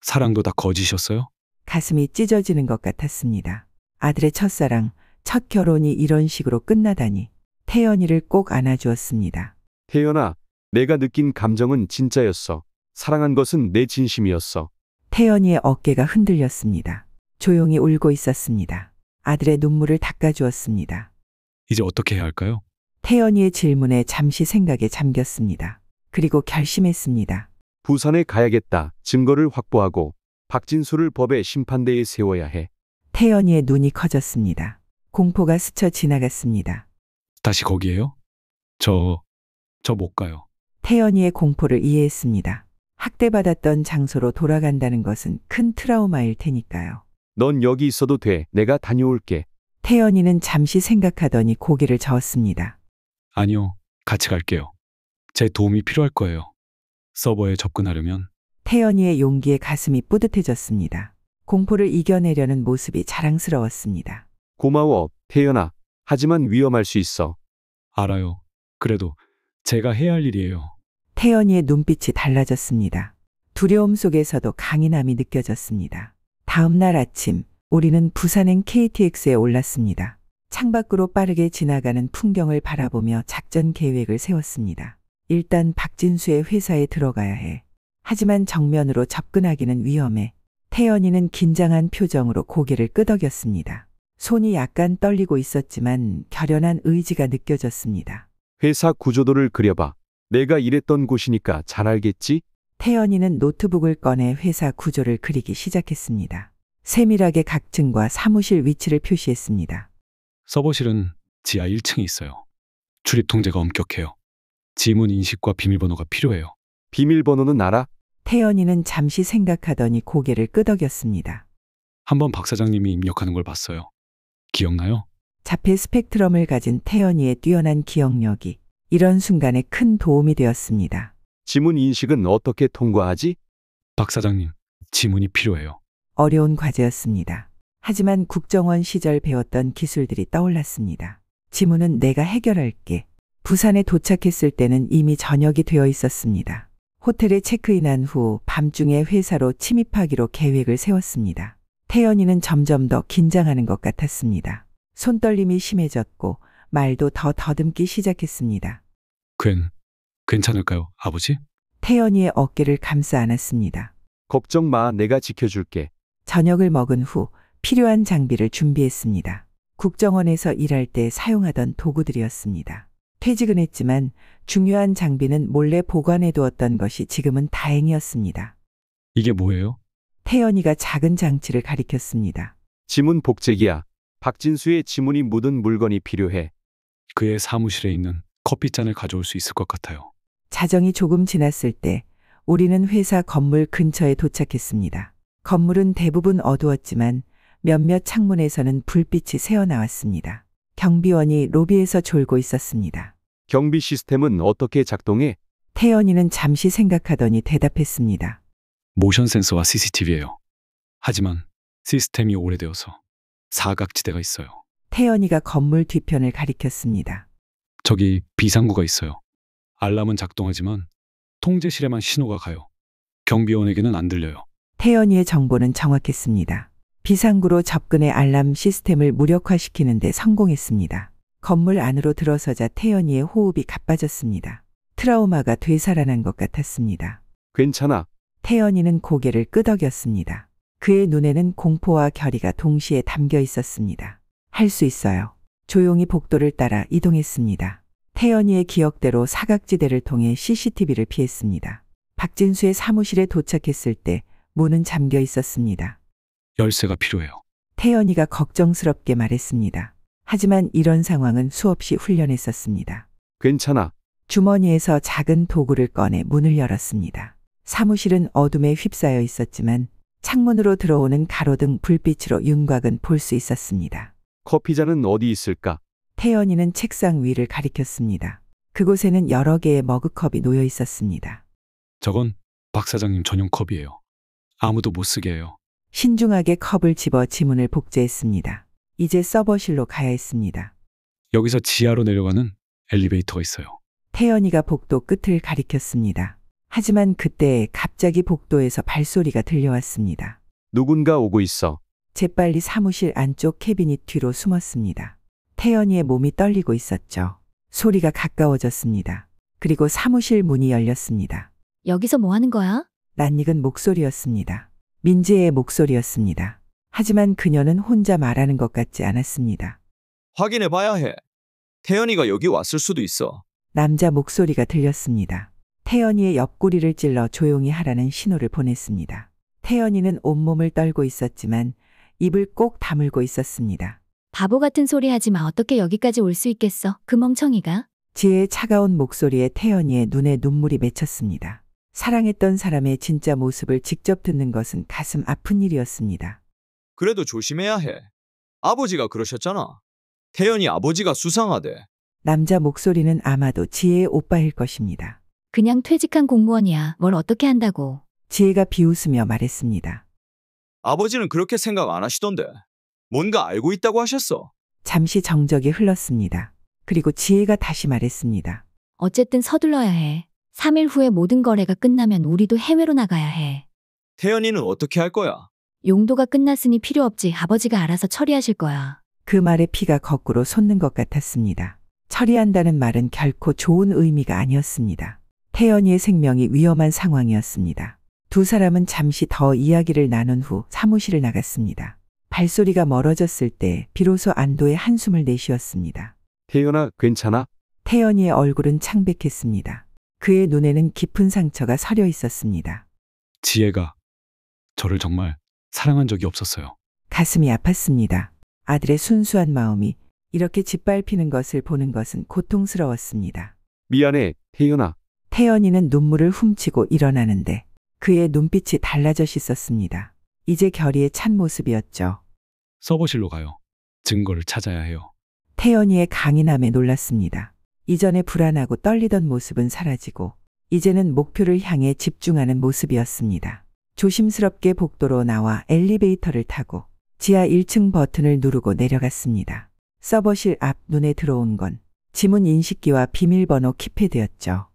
사랑도 다 거짓이었어요? 가슴이 찢어지는 것 같았습니다. 아들의 첫사랑, 첫 결혼이 이런 식으로 끝나다니. 태연이를 꼭 안아주었습니다. 태연아, 내가 느낀 감정은 진짜였어. 사랑한 것은 내 진심이었어. 태연이의 어깨가 흔들렸습니다. 조용히 울고 있었습니다. 아들의 눈물을 닦아주었습니다. 이제 어떻게 해야 할까요? 태연이의 질문에 잠시 생각에 잠겼습니다. 그리고 결심했습니다. 부산에 가야겠다. 증거를 확보하고 박진수를 법의 심판대에 세워야 해. 태연이의 눈이 커졌습니다. 공포가 스쳐 지나갔습니다. 다시 거기에요? 저 못 가요. 태연이의 공포를 이해했습니다. 학대받았던 장소로 돌아간다는 것은 큰 트라우마일 테니까요. 넌 여기 있어도 돼. 내가 다녀올게. 태연이는 잠시 생각하더니 고개를 저었습니다. 아니요, 같이 갈게요. 제 도움이 필요할 거예요. 서버에 접근하려면. 태연이의 용기에 가슴이 뿌듯해졌습니다. 공포를 이겨내려는 모습이 자랑스러웠습니다. 고마워, 태연아. 하지만 위험할 수 있어. 알아요. 그래도 제가 해야 할 일이에요. 태연이의 눈빛이 달라졌습니다. 두려움 속에서도 강인함이 느껴졌습니다. 다음 날 아침, 우리는 부산행 KTX에 올랐습니다. 창밖으로 빠르게 지나가는 풍경을 바라보며 작전 계획을 세웠습니다. 일단 박진수의 회사에 들어가야 해. 하지만 정면으로 접근하기는 위험해. 태연이는 긴장한 표정으로 고개를 끄덕였습니다. 손이 약간 떨리고 있었지만 결연한 의지가 느껴졌습니다. 회사 구조도를 그려봐. 내가 일했던 곳이니까 잘 알겠지? 태연이는 노트북을 꺼내 회사 구조를 그리기 시작했습니다. 세밀하게 각 층과 사무실 위치를 표시했습니다. 서버실은 지하 1층에 있어요. 출입 통제가 엄격해요. 지문 인식과 비밀번호가 필요해요. 비밀번호는 알아? 태연이는 잠시 생각하더니 고개를 끄덕였습니다. 한번 박 사장님이 입력하는 걸 봤어요. 기억나요? 자폐 스펙트럼을 가진 태연이의 뛰어난 기억력이 이런 순간에 큰 도움이 되었습니다. 지문 인식은 어떻게 통과하지? 박 사장님, 지문이 필요해요. 어려운 과제였습니다. 하지만 국정원 시절 배웠던 기술들이 떠올랐습니다. 지문은 내가 해결할게. 부산에 도착했을 때는 이미 저녁이 되어 있었습니다. 호텔에 체크인한 후 밤중에 회사로 침입하기로 계획을 세웠습니다. 태연이는 점점 더 긴장하는 것 같았습니다. 손떨림이 심해졌고 말도 더 더듬기 시작했습니다. 괜찮을까요, 아버지? 태연이의 어깨를 감싸 안았습니다. 걱정 마, 내가 지켜줄게. 저녁을 먹은 후 필요한 장비를 준비했습니다. 국정원에서 일할 때 사용하던 도구들이었습니다. 퇴직은 했지만 중요한 장비는 몰래 보관해 두었던 것이 지금은 다행이었습니다. 이게 뭐예요? 태연이가 작은 장치를 가리켰습니다. 지문 복제기야. 박진수의 지문이 묻은 물건이 필요해. 그의 사무실에 있는 커피잔을 가져올 수 있을 것 같아요. 자정이 조금 지났을 때 우리는 회사 건물 근처에 도착했습니다. 건물은 대부분 어두웠지만 몇몇 창문에서는 불빛이 새어나왔습니다. 경비원이 로비에서 졸고 있었습니다. 경비 시스템은 어떻게 작동해? 태연이는 잠시 생각하더니 대답했습니다. 모션 센서와 CCTV예요. 하지만 시스템이 오래되어서 사각지대가 있어요. 태연이가 건물 뒤편을 가리켰습니다. 저기 비상구가 있어요. 알람은 작동하지만 통제실에만 신호가 가요. 경비원에게는 안 들려요. 태연이의 정보는 정확했습니다. 비상구로 접근해 알람 시스템을 무력화시키는 데 성공했습니다. 건물 안으로 들어서자 태연이의 호흡이 가빠졌습니다. 트라우마가 되살아난 것 같았습니다. 괜찮아. 태연이는 고개를 끄덕였습니다. 그의 눈에는 공포와 결의가 동시에 담겨 있었습니다. 할 수 있어요. 조용히 복도를 따라 이동했습니다. 태연이의 기억대로 사각지대를 통해 CCTV를 피했습니다. 박진수의 사무실에 도착했을 때 문은 잠겨 있었습니다. 열쇠가 필요해요. 태연이가 걱정스럽게 말했습니다. 하지만 이런 상황은 수없이 훈련했었습니다. 괜찮아. 주머니에서 작은 도구를 꺼내 문을 열었습니다. 사무실은 어둠에 휩싸여 있었지만 창문으로 들어오는 가로등 불빛으로 윤곽은 볼 수 있었습니다. 커피잔은 어디 있을까? 태연이는 책상 위를 가리켰습니다. 그곳에는 여러 개의 머그컵이 놓여 있었습니다. 저건 박 사장님 전용 컵이에요. 아무도 못 쓰게 해요. 신중하게 컵을 집어 지문을 복제했습니다. 이제 서버실로 가야 했습니다. 여기서 지하로 내려가는 엘리베이터가 있어요. 태연이가 복도 끝을 가리켰습니다. 하지만 그때 갑자기 복도에서 발소리가 들려왔습니다. 누군가 오고 있어. 재빨리 사무실 안쪽 캐비닛 뒤로 숨었습니다. 태연이의 몸이 떨리고 있었죠. 소리가 가까워졌습니다. 그리고 사무실 문이 열렸습니다. 여기서 뭐 하는 거야? 낯익은 목소리였습니다. 민지의 목소리였습니다. 하지만 그녀는 혼자 말하는 것 같지 않았습니다. 확인해 봐야 해. 태연이가 여기 왔을 수도 있어. 남자 목소리가 들렸습니다. 태연이의 옆구리를 찔러 조용히 하라는 신호를 보냈습니다. 태연이는 온몸을 떨고 있었지만 입을 꼭 다물고 있었습니다. 바보 같은 소리 하지 마. 어떻게 여기까지 올 수 있겠어? 그 멍청이가? 지혜의 차가운 목소리에 태연이의 눈에 눈물이 맺혔습니다. 사랑했던 사람의 진짜 모습을 직접 듣는 것은 가슴 아픈 일이었습니다. 그래도 조심해야 해. 아버지가 그러셨잖아. 태연이 아버지가 수상하대. 남자 목소리는 아마도 지혜의 오빠일 것입니다. 그냥 퇴직한 공무원이야. 뭘 어떻게 한다고. 지혜가 비웃으며 말했습니다. 아버지는 그렇게 생각 안 하시던데. 뭔가 알고 있다고 하셨어. 잠시 정적이 흘렀습니다. 그리고 지혜가 다시 말했습니다. 어쨌든 서둘러야 해. 3일 후에 모든 거래가 끝나면 우리도 해외로 나가야 해. 태연이는 어떻게 할 거야? 용도가 끝났으니 필요 없지. 아버지가 알아서 처리하실 거야. 그 말에 피가 거꾸로 솟는 것 같았습니다. 처리한다는 말은 결코 좋은 의미가 아니었습니다. 태연이의 생명이 위험한 상황이었습니다. 두 사람은 잠시 더 이야기를 나눈 후 사무실을 나갔습니다. 발소리가 멀어졌을 때 비로소 안도의 한숨을 내쉬었습니다. 태연아, 괜찮아? 태연이의 얼굴은 창백했습니다. 그의 눈에는 깊은 상처가 서려 있었습니다. 지혜가 저를 정말 사랑한 적이 없었어요. 가슴이 아팠습니다. 아들의 순수한 마음이 이렇게 짓밟히는 것을 보는 것은 고통스러웠습니다. 미안해, 태연아. 태연이는 눈물을 훔치고 일어나는데 그의 눈빛이 달라져 있었습니다. 이제 결의에 찬 모습이었죠. 서버실로 가요. 증거를 찾아야 해요. 태연이의 강인함에 놀랐습니다. 이전에 불안하고 떨리던 모습은 사라지고 이제는 목표를 향해 집중하는 모습이었습니다. 조심스럽게 복도로 나와 엘리베이터를 타고 지하 1층 버튼을 누르고 내려갔습니다. 서버실 앞 눈에 들어온 건 지문 인식기와 비밀번호 키패드였죠.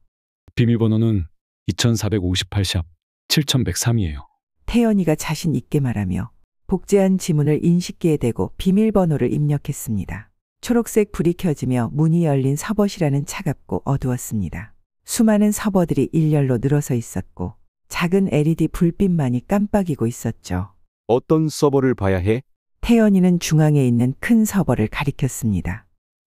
비밀번호는 2458샵 7103이에요. 태연이가 자신 있게 말하며 복제한 지문을 인식기에 대고 비밀번호를 입력했습니다. 초록색 불이 켜지며 문이 열린 서버실안은 차갑고 어두웠습니다. 수많은 서버들이 일렬로 늘어서 있었고 작은 LED 불빛만이 깜빡이고 있었죠. 어떤 서버를 봐야 해? 태연이는 중앙에 있는 큰 서버를 가리켰습니다.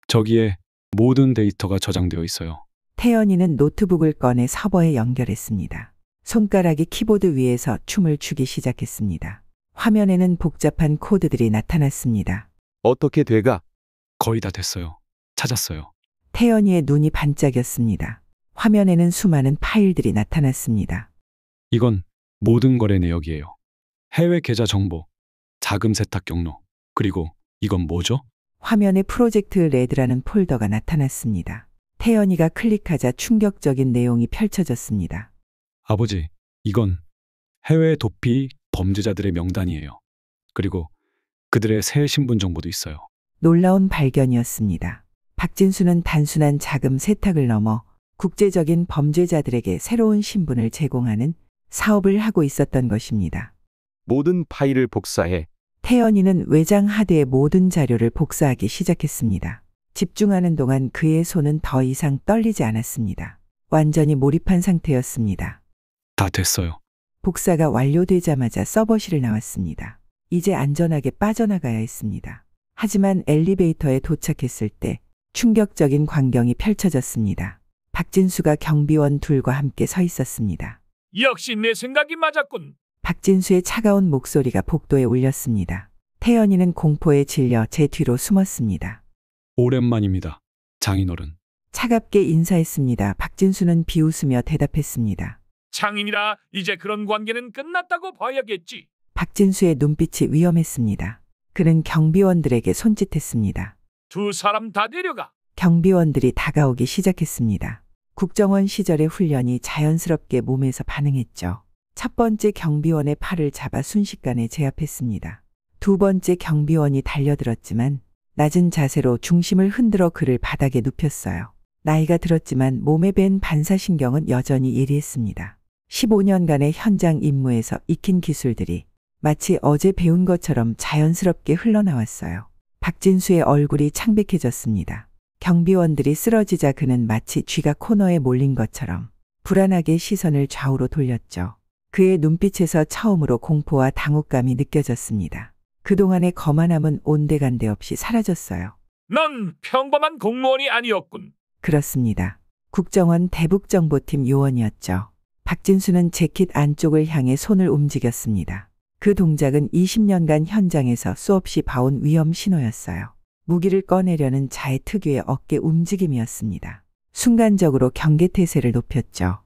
저기에 모든 데이터가 저장되어 있어요. 태연이는 노트북을 꺼내 서버에 연결했습니다. 손가락이 키보드 위에서 춤을 추기 시작했습니다. 화면에는 복잡한 코드들이 나타났습니다. 어떻게 돼가? 거의 다 됐어요. 찾았어요. 태연이의 눈이 반짝였습니다. 화면에는 수많은 파일들이 나타났습니다. 이건 모든 거래 내역이에요. 해외 계좌 정보, 자금 세탁 경로, 그리고 이건 뭐죠? 화면에 프로젝트 레드라는 폴더가 나타났습니다. 태연이가 클릭하자 충격적인 내용이 펼쳐졌습니다. 아버지, 이건 해외 도피 범죄자들의 명단이에요. 그리고 그들의 새 신분 정보도 있어요. 놀라운 발견이었습니다. 박진수는 단순한 자금 세탁을 넘어 국제적인 범죄자들에게 새로운 신분을 제공하는 사업을 하고 있었던 것입니다. 모든 파일을 복사해. 태연이는 외장 하드의 모든 자료를 복사하기 시작했습니다. 집중하는 동안 그의 손은 더 이상 떨리지 않았습니다. 완전히 몰입한 상태였습니다. 다 됐어요. 복사가 완료되자마자 서버실을 나왔습니다. 이제 안전하게 빠져나가야 했습니다. 하지만 엘리베이터에 도착했을 때 충격적인 광경이 펼쳐졌습니다. 박진수가 경비원 둘과 함께 서 있었습니다. 역시 내 생각이 맞았군. 박진수의 차가운 목소리가 복도에 울렸습니다. 태연이는 공포에 질려 제 뒤로 숨었습니다. 오랜만입니다. 장인어른. 차갑게 인사했습니다. 박진수는 비웃으며 대답했습니다. 장인이라 이제 그런 관계는 끝났다고 봐야겠지. 박진수의 눈빛이 위험했습니다. 그는 경비원들에게 손짓했습니다. 두 사람 다 데려가. 경비원들이 다가오기 시작했습니다. 국정원 시절의 훈련이 자연스럽게 몸에서 반응했죠. 첫 번째 경비원의 팔을 잡아 순식간에 제압했습니다. 두 번째 경비원이 달려들었지만 낮은 자세로 중심을 흔들어 그를 바닥에 눕혔어요. 나이가 들었지만 몸에 밴 반사신경은 여전히 예리했습니다. 15년간의 현장 임무에서 익힌 기술들이 마치 어제 배운 것처럼 자연스럽게 흘러나왔어요. 박진수의 얼굴이 창백해졌습니다. 경비원들이 쓰러지자 그는 마치 쥐가 코너에 몰린 것처럼 불안하게 시선을 좌우로 돌렸죠. 그의 눈빛에서 처음으로 공포와 당혹감이 느껴졌습니다. 그동안의 거만함은 온데간데 없이 사라졌어요. 넌 평범한 공무원이 아니었군. 그렇습니다. 국정원 대북정보팀 요원이었죠. 박진수는 재킷 안쪽을 향해 손을 움직였습니다. 그 동작은 20년간 현장에서 수없이 봐온 위험 신호였어요. 무기를 꺼내려는 자의 특유의 어깨 움직임이었습니다. 순간적으로 경계태세를 높였죠.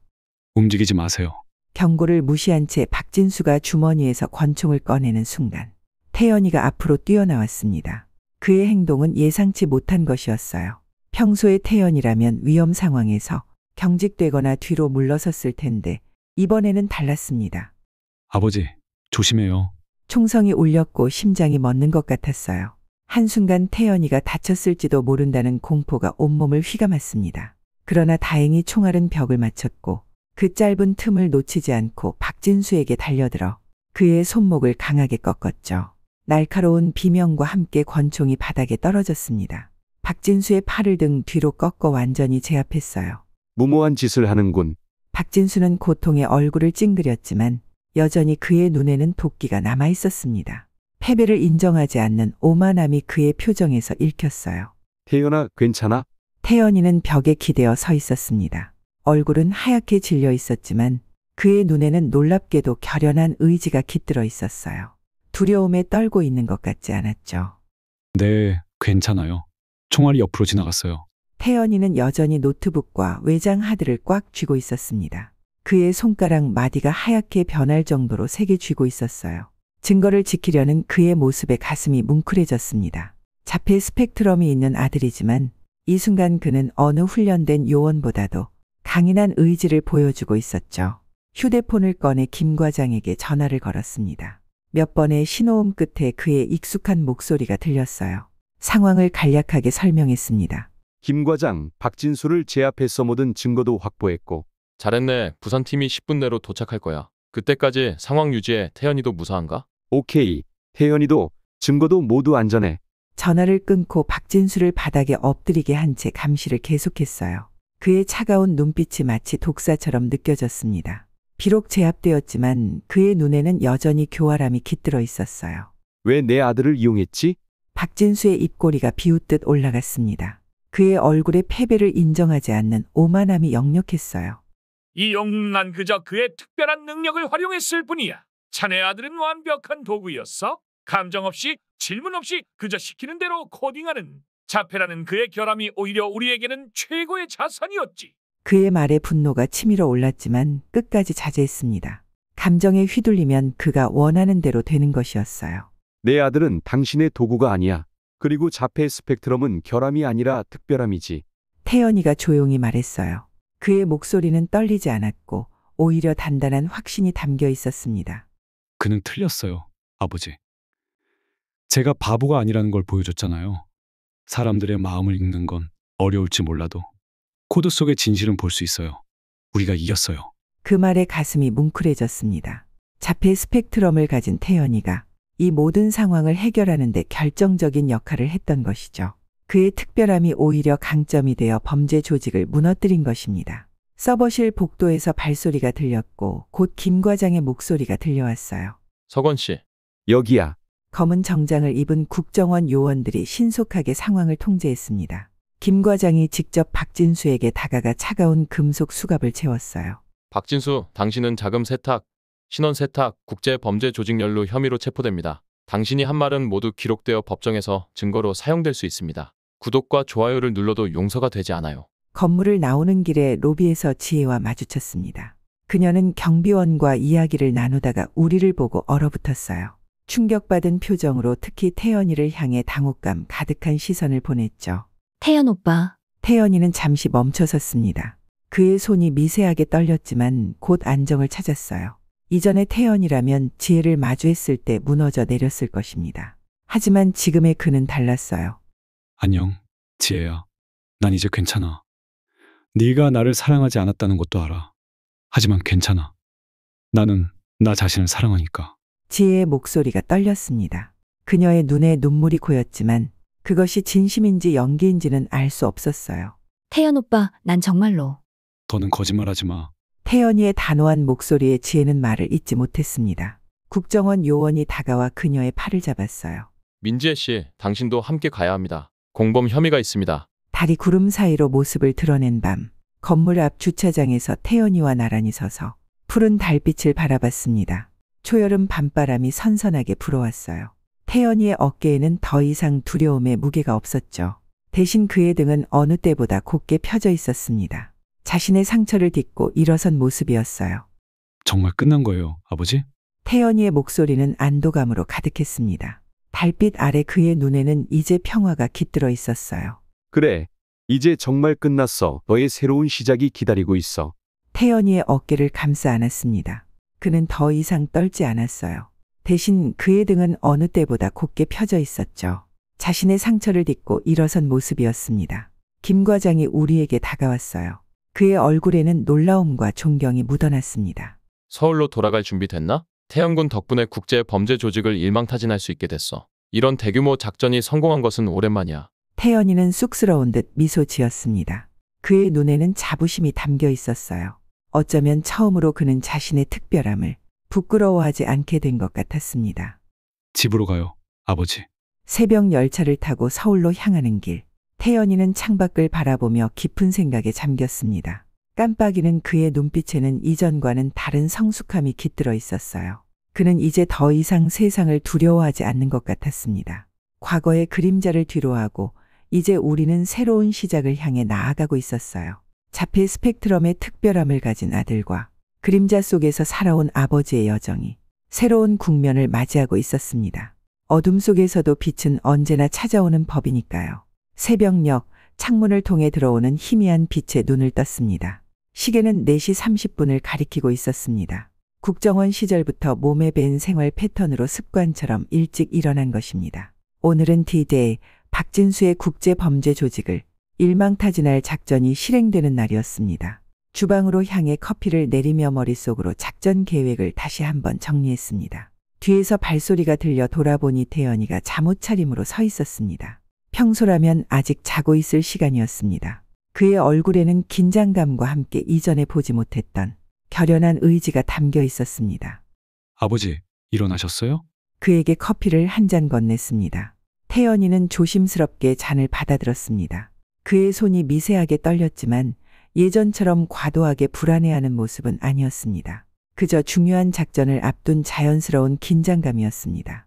움직이지 마세요. 경고를 무시한 채 박진수가 주머니에서 권총을 꺼내는 순간 태연이가 앞으로 뛰어나왔습니다. 그의 행동은 예상치 못한 것이었어요. 평소의 태연이라면 위험 상황에서 경직되거나 뒤로 물러섰을 텐데 이번에는 달랐습니다. 아버지, 조심해요. 총성이 울렸고 심장이 멎는 것 같았어요. 한순간 태연이가 다쳤을지도 모른다는 공포가 온몸을 휘감았습니다. 그러나 다행히 총알은 벽을 맞췄고 그 짧은 틈을 놓치지 않고 박진수에게 달려들어 그의 손목을 강하게 꺾었죠. 날카로운 비명과 함께 권총이 바닥에 떨어졌습니다. 박진수의 팔을 등 뒤로 꺾어 완전히 제압했어요. 무모한 짓을 하는군. 박진수는 고통에 얼굴을 찡그렸지만 여전히 그의 눈에는 도끼가 남아 있었습니다. 패배를 인정하지 않는 오만함이 그의 표정에서 읽혔어요. 태연아, 괜찮아? 태연이는 벽에 기대어 서 있었습니다. 얼굴은 하얗게 질려 있었지만 그의 눈에는 놀랍게도 결연한 의지가 깃들어 있었어요. 두려움에 떨고 있는 것 같지 않았죠. 네, 괜찮아요. 총알이 옆으로 지나갔어요. 태연이는 여전히 노트북과 외장 하드를 꽉 쥐고 있었습니다. 그의 손가락 마디가 하얗게 변할 정도로 세게 쥐고 있었어요. 증거를 지키려는 그의 모습에 가슴이 뭉클해졌습니다. 자폐 스펙트럼이 있는 아들이지만 이 순간 그는 어느 훈련된 요원보다도 강인한 의지를 보여주고 있었죠. 휴대폰을 꺼내 김 과장에게 전화를 걸었습니다. 몇 번의 신호음 끝에 그의 익숙한 목소리가 들렸어요. 상황을 간략하게 설명했습니다. 김 과장, 박진수를 제압해서 모든 증거도 확보했고. 잘했네. 부산팀이 10분 내로 도착할 거야. 그때까지 상황 유지해. 태연이도 무사한가? 오케이. 태연이도 증거도 모두 안전해. 전화를 끊고 박진수를 바닥에 엎드리게 한 채 감시를 계속했어요. 그의 차가운 눈빛이 마치 독사처럼 느껴졌습니다. 비록 제압되었지만 그의 눈에는 여전히 교활함이 깃들어 있었어요. 왜 내 아들을 이용했지? 박진수의 입꼬리가 비웃듯 올라갔습니다. 그의 얼굴에 패배를 인정하지 않는 오만함이 역력했어요. 이 영웅난 그저 그의 특별한 능력을 활용했을 뿐이야. 자네 아들은 완벽한 도구였어. 감정 없이 질문 없이 그저 시키는 대로 코딩하는 자폐라는 그의 결함이 오히려 우리에게는 최고의 자산이었지. 그의 말에 분노가 치밀어 올랐지만 끝까지 자제했습니다. 감정에 휘둘리면 그가 원하는 대로 되는 것이었어요. 내 아들은 당신의 도구가 아니야. 그리고 자폐 스펙트럼은 결함이 아니라 특별함이지. 태연이가 조용히 말했어요. 그의 목소리는 떨리지 않았고 오히려 단단한 확신이 담겨 있었습니다. 그는 틀렸어요, 아버지. 제가 바보가 아니라는 걸 보여줬잖아요. 사람들의 마음을 읽는 건 어려울지 몰라도 코드 속의 진실은 볼 수 있어요. 우리가 이겼어요. 그 말에 가슴이 뭉클해졌습니다. 자폐 스펙트럼을 가진 태연이가 이 모든 상황을 해결하는 데 결정적인 역할을 했던 것이죠. 그의 특별함이 오히려 강점이 되어 범죄 조직을 무너뜨린 것입니다. 서버실 복도에서 발소리가 들렸고 곧 김 과장의 목소리가 들려왔어요. 서건 씨. 여기야. 검은 정장을 입은 국정원 요원들이 신속하게 상황을 통제했습니다. 김 과장이 직접 박진수에게 다가가 차가운 금속 수갑을 채웠어요. 박진수, 당신은 자금 세탁 신원 세탁, 국제 범죄 조직 연루 혐의로 체포됩니다. 당신이 한 말은 모두 기록되어 법정에서 증거로 사용될 수 있습니다. 구독과 좋아요를 눌러도 용서가 되지 않아요. 건물을 나오는 길에 로비에서 지혜와 마주쳤습니다. 그녀는 경비원과 이야기를 나누다가 우리를 보고 얼어붙었어요. 충격받은 표정으로 특히 태연이를 향해 당혹감 가득한 시선을 보냈죠. 태연 오빠, 태연이는 잠시 멈춰섰습니다. 그의 손이 미세하게 떨렸지만 곧 안정을 찾았어요. 이전의 태연이라면 지혜를 마주했을 때 무너져 내렸을 것입니다. 하지만 지금의 그는 달랐어요. 안녕, 지혜야. 난 이제 괜찮아. 네가 나를 사랑하지 않았다는 것도 알아. 하지만 괜찮아. 나는 나 자신을 사랑하니까. 지혜의 목소리가 떨렸습니다. 그녀의 눈에 눈물이 고였지만 그것이 진심인지 연기인지는 알 수 없었어요. 태연 오빠, 난 정말로. 더는 거짓말하지 마. 태연이의 단호한 목소리에 지혜는 말을 잇지 못했습니다. 국정원 요원이 다가와 그녀의 팔을 잡았어요. 민지혜 씨, 당신도 함께 가야 합니다. 공범 혐의가 있습니다. 달이 구름 사이로 모습을 드러낸 밤, 건물 앞 주차장에서 태연이와 나란히 서서 푸른 달빛을 바라봤습니다. 초여름 밤바람이 선선하게 불어왔어요. 태연이의 어깨에는 더 이상 두려움의 무게가 없었죠. 대신 그의 등은 어느 때보다 곧게 펴져 있었습니다. 자신의 상처를 딛고 일어선 모습이었어요. 정말 끝난 거예요, 아버지? 태연이의 목소리는 안도감으로 가득했습니다. 달빛 아래 그의 눈에는 이제 평화가 깃들어 있었어요. 그래, 이제 정말 끝났어. 너의 새로운 시작이 기다리고 있어. 태연이의 어깨를 감싸 안았습니다. 그는 더 이상 떨지 않았어요. 대신 그의 등은 어느 때보다 곧게 펴져 있었죠. 자신의 상처를 딛고 일어선 모습이었습니다. 김 과장이 우리에게 다가왔어요. 그의 얼굴에는 놀라움과 존경이 묻어났습니다. 서울로 돌아갈 준비 됐나? 태연군 덕분에 국제 범죄 조직을 일망타진할 수 있게 됐어. 이런 대규모 작전이 성공한 것은 오랜만이야. 태연이는 쑥스러운 듯 미소 지었습니다. 그의 눈에는 자부심이 담겨 있었어요. 어쩌면 처음으로 그는 자신의 특별함을 부끄러워하지 않게 된 것 같았습니다. 집으로 가요, 아버지. 새벽 열차를 타고 서울로 향하는 길. 태연이는 창밖을 바라보며 깊은 생각에 잠겼습니다. 깜빡이는 그의 눈빛에는 이전과는 다른 성숙함이 깃들어 있었어요. 그는 이제 더 이상 세상을 두려워하지 않는 것 같았습니다. 과거의 그림자를 뒤로하고 이제 우리는 새로운 시작을 향해 나아가고 있었어요. 자폐 스펙트럼의 특별함을 가진 아들과 그림자 속에서 살아온 아버지의 여정이 새로운 국면을 맞이하고 있었습니다. 어둠 속에서도 빛은 언제나 찾아오는 법이니까요. 새벽녘 창문을 통해 들어오는 희미한 빛에 눈을 떴습니다. 시계는 4시 30분을 가리키고 있었습니다. 국정원 시절부터 몸에 밴 생활 패턴으로 습관처럼 일찍 일어난 것입니다. 오늘은 D-Day, 박진수의 국제범죄 조직을 일망타진할 작전이 실행되는 날이었습니다. 주방으로 향해 커피를 내리며 머릿속으로 작전 계획을 다시 한번 정리했습니다. 뒤에서 발소리가 들려 돌아보니 태연이가 잠옷 차림으로 서 있었습니다. 평소라면 아직 자고 있을 시간이었습니다. 그의 얼굴에는 긴장감과 함께 이전에 보지 못했던 결연한 의지가 담겨 있었습니다. 아버지, 일어나셨어요? 그에게 커피를 한 잔 건넸습니다. 태연이는 조심스럽게 잔을 받아들었습니다. 그의 손이 미세하게 떨렸지만 예전처럼 과도하게 불안해하는 모습은 아니었습니다. 그저 중요한 작전을 앞둔 자연스러운 긴장감이었습니다.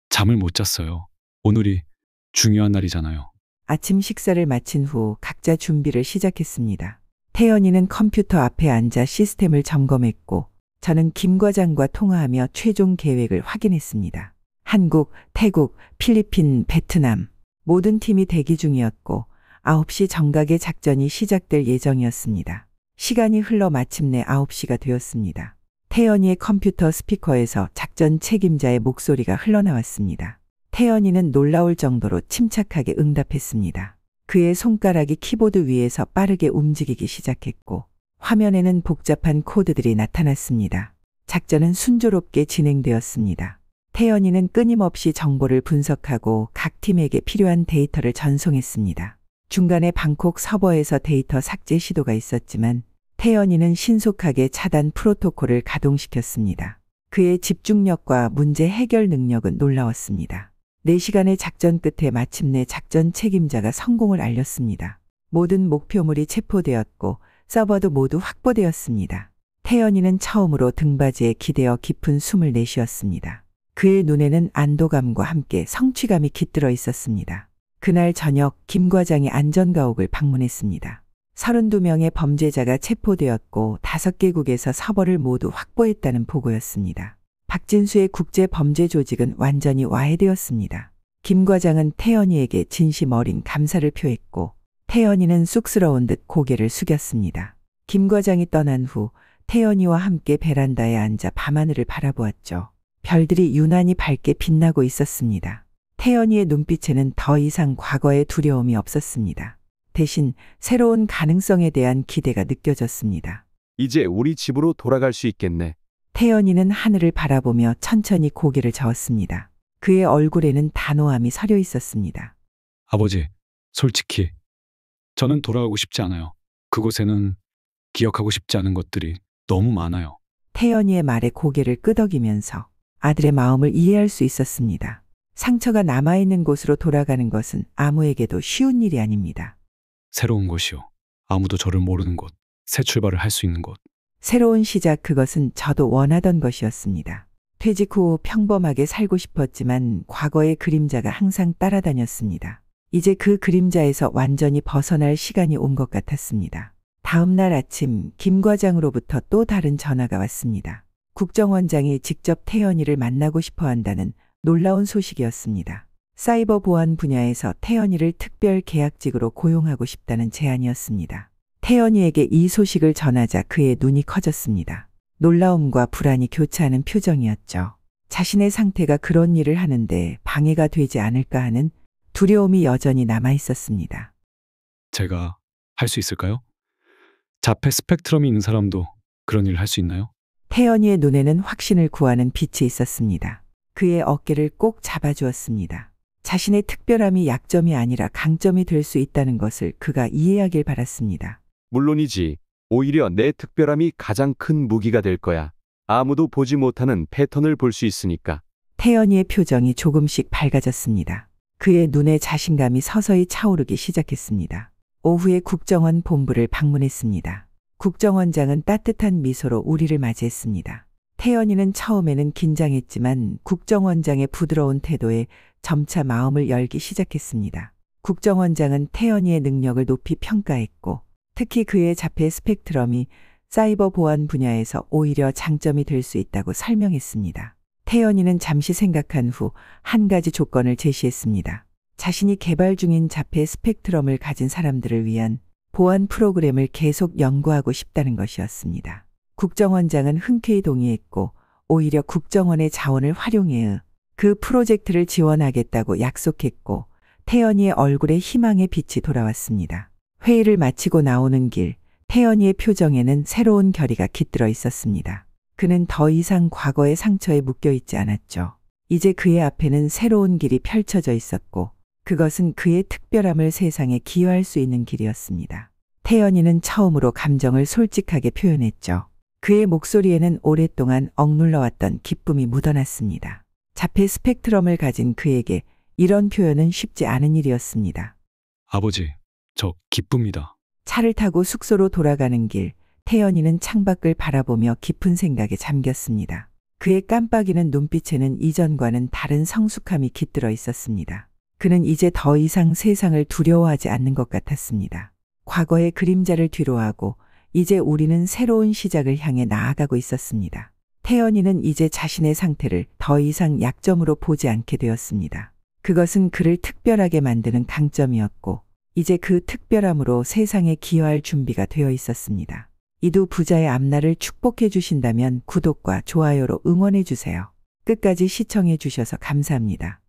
잠을 못 잤어요. 오늘이 중요한 날이잖아요. 아침 식사를 마친 후 각자 준비를 시작했습니다. 태연이는 컴퓨터 앞에 앉아 시스템을 점검했고 저는 김 과장과 통화하며 최종 계획을 확인했습니다. 한국, 태국, 필리핀, 베트남 모든 팀이 대기 중이었고 9시 정각에 작전이 시작될 예정이었습니다. 시간이 흘러 마침내 9시가 되었습니다. 태연이의 컴퓨터 스피커에서 작전 책임자의 목소리가 흘러나왔습니다. 태연이는 놀라울 정도로 침착하게 응답했습니다. 그의 손가락이 키보드 위에서 빠르게 움직이기 시작했고 화면에는 복잡한 코드들이 나타났습니다. 작전은 순조롭게 진행되었습니다. 태연이는 끊임없이 정보를 분석하고 각 팀에게 필요한 데이터를 전송했습니다. 중간에 방콕 서버에서 데이터 삭제 시도가 있었지만 태연이는 신속하게 차단 프로토콜을 가동시켰습니다. 그의 집중력과 문제 해결 능력은 놀라웠습니다. 4시간의 작전 끝에 마침내 작전 책임자가 성공을 알렸습니다. 모든 목표물이 체포되었고 서버도 모두 확보되었습니다. 태연이는 처음으로 등받이에 기대어 깊은 숨을 내쉬었습니다. 그의 눈에는 안도감과 함께 성취감이 깃들어 있었습니다. 그날 저녁 김 과장이 안전가옥을 방문했습니다. 32명의 범죄자가 체포되었고 5개국에서 서버를 모두 확보했다는 보고였습니다. 박진수의 국제범죄조직은 완전히 와해되었습니다. 김 과장은 태연이에게 진심 어린 감사를 표했고 태연이는 쑥스러운 듯 고개를 숙였습니다. 김 과장이 떠난 후 태연이와 함께 베란다에 앉아 밤하늘을 바라보았죠. 별들이 유난히 밝게 빛나고 있었습니다. 태연이의 눈빛에는 더 이상 과거의 두려움이 없었습니다. 대신 새로운 가능성에 대한 기대가 느껴졌습니다. 이제 우리 집으로 돌아갈 수 있겠네. 태연이는 하늘을 바라보며 천천히 고개를 저었습니다. 그의 얼굴에는 단호함이 서려 있었습니다. 아버지, 솔직히 저는 돌아가고 싶지 않아요. 그곳에는 기억하고 싶지 않은 것들이 너무 많아요. 태연이의 말에 고개를 끄덕이면서 아들의 마음을 이해할 수 있었습니다. 상처가 남아있는 곳으로 돌아가는 것은 아무에게도 쉬운 일이 아닙니다. 새로운 곳이요. 아무도 저를 모르는 곳. 새 출발을 할 수 있는 곳. 새로운 시작, 그것은 저도 원하던 것이었습니다. 퇴직 후 평범하게 살고 싶었지만 과거의 그림자가 항상 따라다녔습니다. 이제 그 그림자에서 완전히 벗어날 시간이 온 것 같았습니다. 다음 날 아침 김 과장으로부터 또 다른 전화가 왔습니다. 국정원장이 직접 태연이를 만나고 싶어 한다는 놀라운 소식이었습니다. 사이버 보안 분야에서 태연이를 특별 계약직으로 고용하고 싶다는 제안이었습니다. 태연이에게 이 소식을 전하자 그의 눈이 커졌습니다. 놀라움과 불안이 교차하는 표정이었죠. 자신의 상태가 그런 일을 하는데 방해가 되지 않을까 하는 두려움이 여전히 남아 있었습니다. 제가 할 수 있을까요? 자폐 스펙트럼이 있는 사람도 그런 일을 할 수 있나요? 태연이의 눈에는 확신을 구하는 빛이 있었습니다. 그의 어깨를 꼭 잡아주었습니다. 자신의 특별함이 약점이 아니라 강점이 될 수 있다는 것을 그가 이해하길 바랐습니다. 물론이지. 오히려 내 특별함이 가장 큰 무기가 될 거야. 아무도 보지 못하는 패턴을 볼 수 있으니까. 태연이의 표정이 조금씩 밝아졌습니다. 그의 눈에 자신감이 서서히 차오르기 시작했습니다. 오후에 국정원 본부를 방문했습니다. 국정원장은 따뜻한 미소로 우리를 맞이했습니다. 태연이는 처음에는 긴장했지만 국정원장의 부드러운 태도에 점차 마음을 열기 시작했습니다. 국정원장은 태연이의 능력을 높이 평가했고 특히 그의 자폐 스펙트럼이 사이버 보안 분야에서 오히려 장점이 될 수 있다고 설명했습니다. 태연이는 잠시 생각한 후 한 가지 조건을 제시했습니다. 자신이 개발 중인 자폐 스펙트럼을 가진 사람들을 위한 보안 프로그램을 계속 연구하고 싶다는 것이었습니다. 국정원장은 흔쾌히 동의했고 오히려 국정원의 자원을 활용해 그 프로젝트를 지원하겠다고 약속했고 태연이의 얼굴에 희망의 빛이 돌아왔습니다. 회의를 마치고 나오는 길, 태연이의 표정에는 새로운 결의가 깃들어 있었습니다. 그는 더 이상 과거의 상처에 묶여 있지 않았죠. 이제 그의 앞에는 새로운 길이 펼쳐져 있었고 그것은 그의 특별함을 세상에 기여할 수 있는 길이었습니다. 태연이는 처음으로 감정을 솔직하게 표현했죠. 그의 목소리에는 오랫동안 억눌러왔던 기쁨이 묻어났습니다. 자폐 스펙트럼을 가진 그에게 이런 표현은 쉽지 않은 일이었습니다. 아버지, 저 기쁩니다. 차를 타고 숙소로 돌아가는 길, 태연이는 창밖을 바라보며 깊은 생각에 잠겼습니다. 그의 깜빡이는 눈빛에는 이전과는 다른 성숙함이 깃들어 있었습니다. 그는 이제 더 이상 세상을 두려워하지 않는 것 같았습니다. 과거의 그림자를 뒤로하고 이제 우리는 새로운 시작을 향해 나아가고 있었습니다. 태연이는 이제 자신의 상태를 더 이상 약점으로 보지 않게 되었습니다. 그것은 그를 특별하게 만드는 강점이었고 이제 그 특별함으로 세상에 기여할 준비가 되어 있었습니다. 이 두 부자의 앞날을 축복해 주신다면 구독과 좋아요로 응원해 주세요. 끝까지 시청해 주셔서 감사합니다.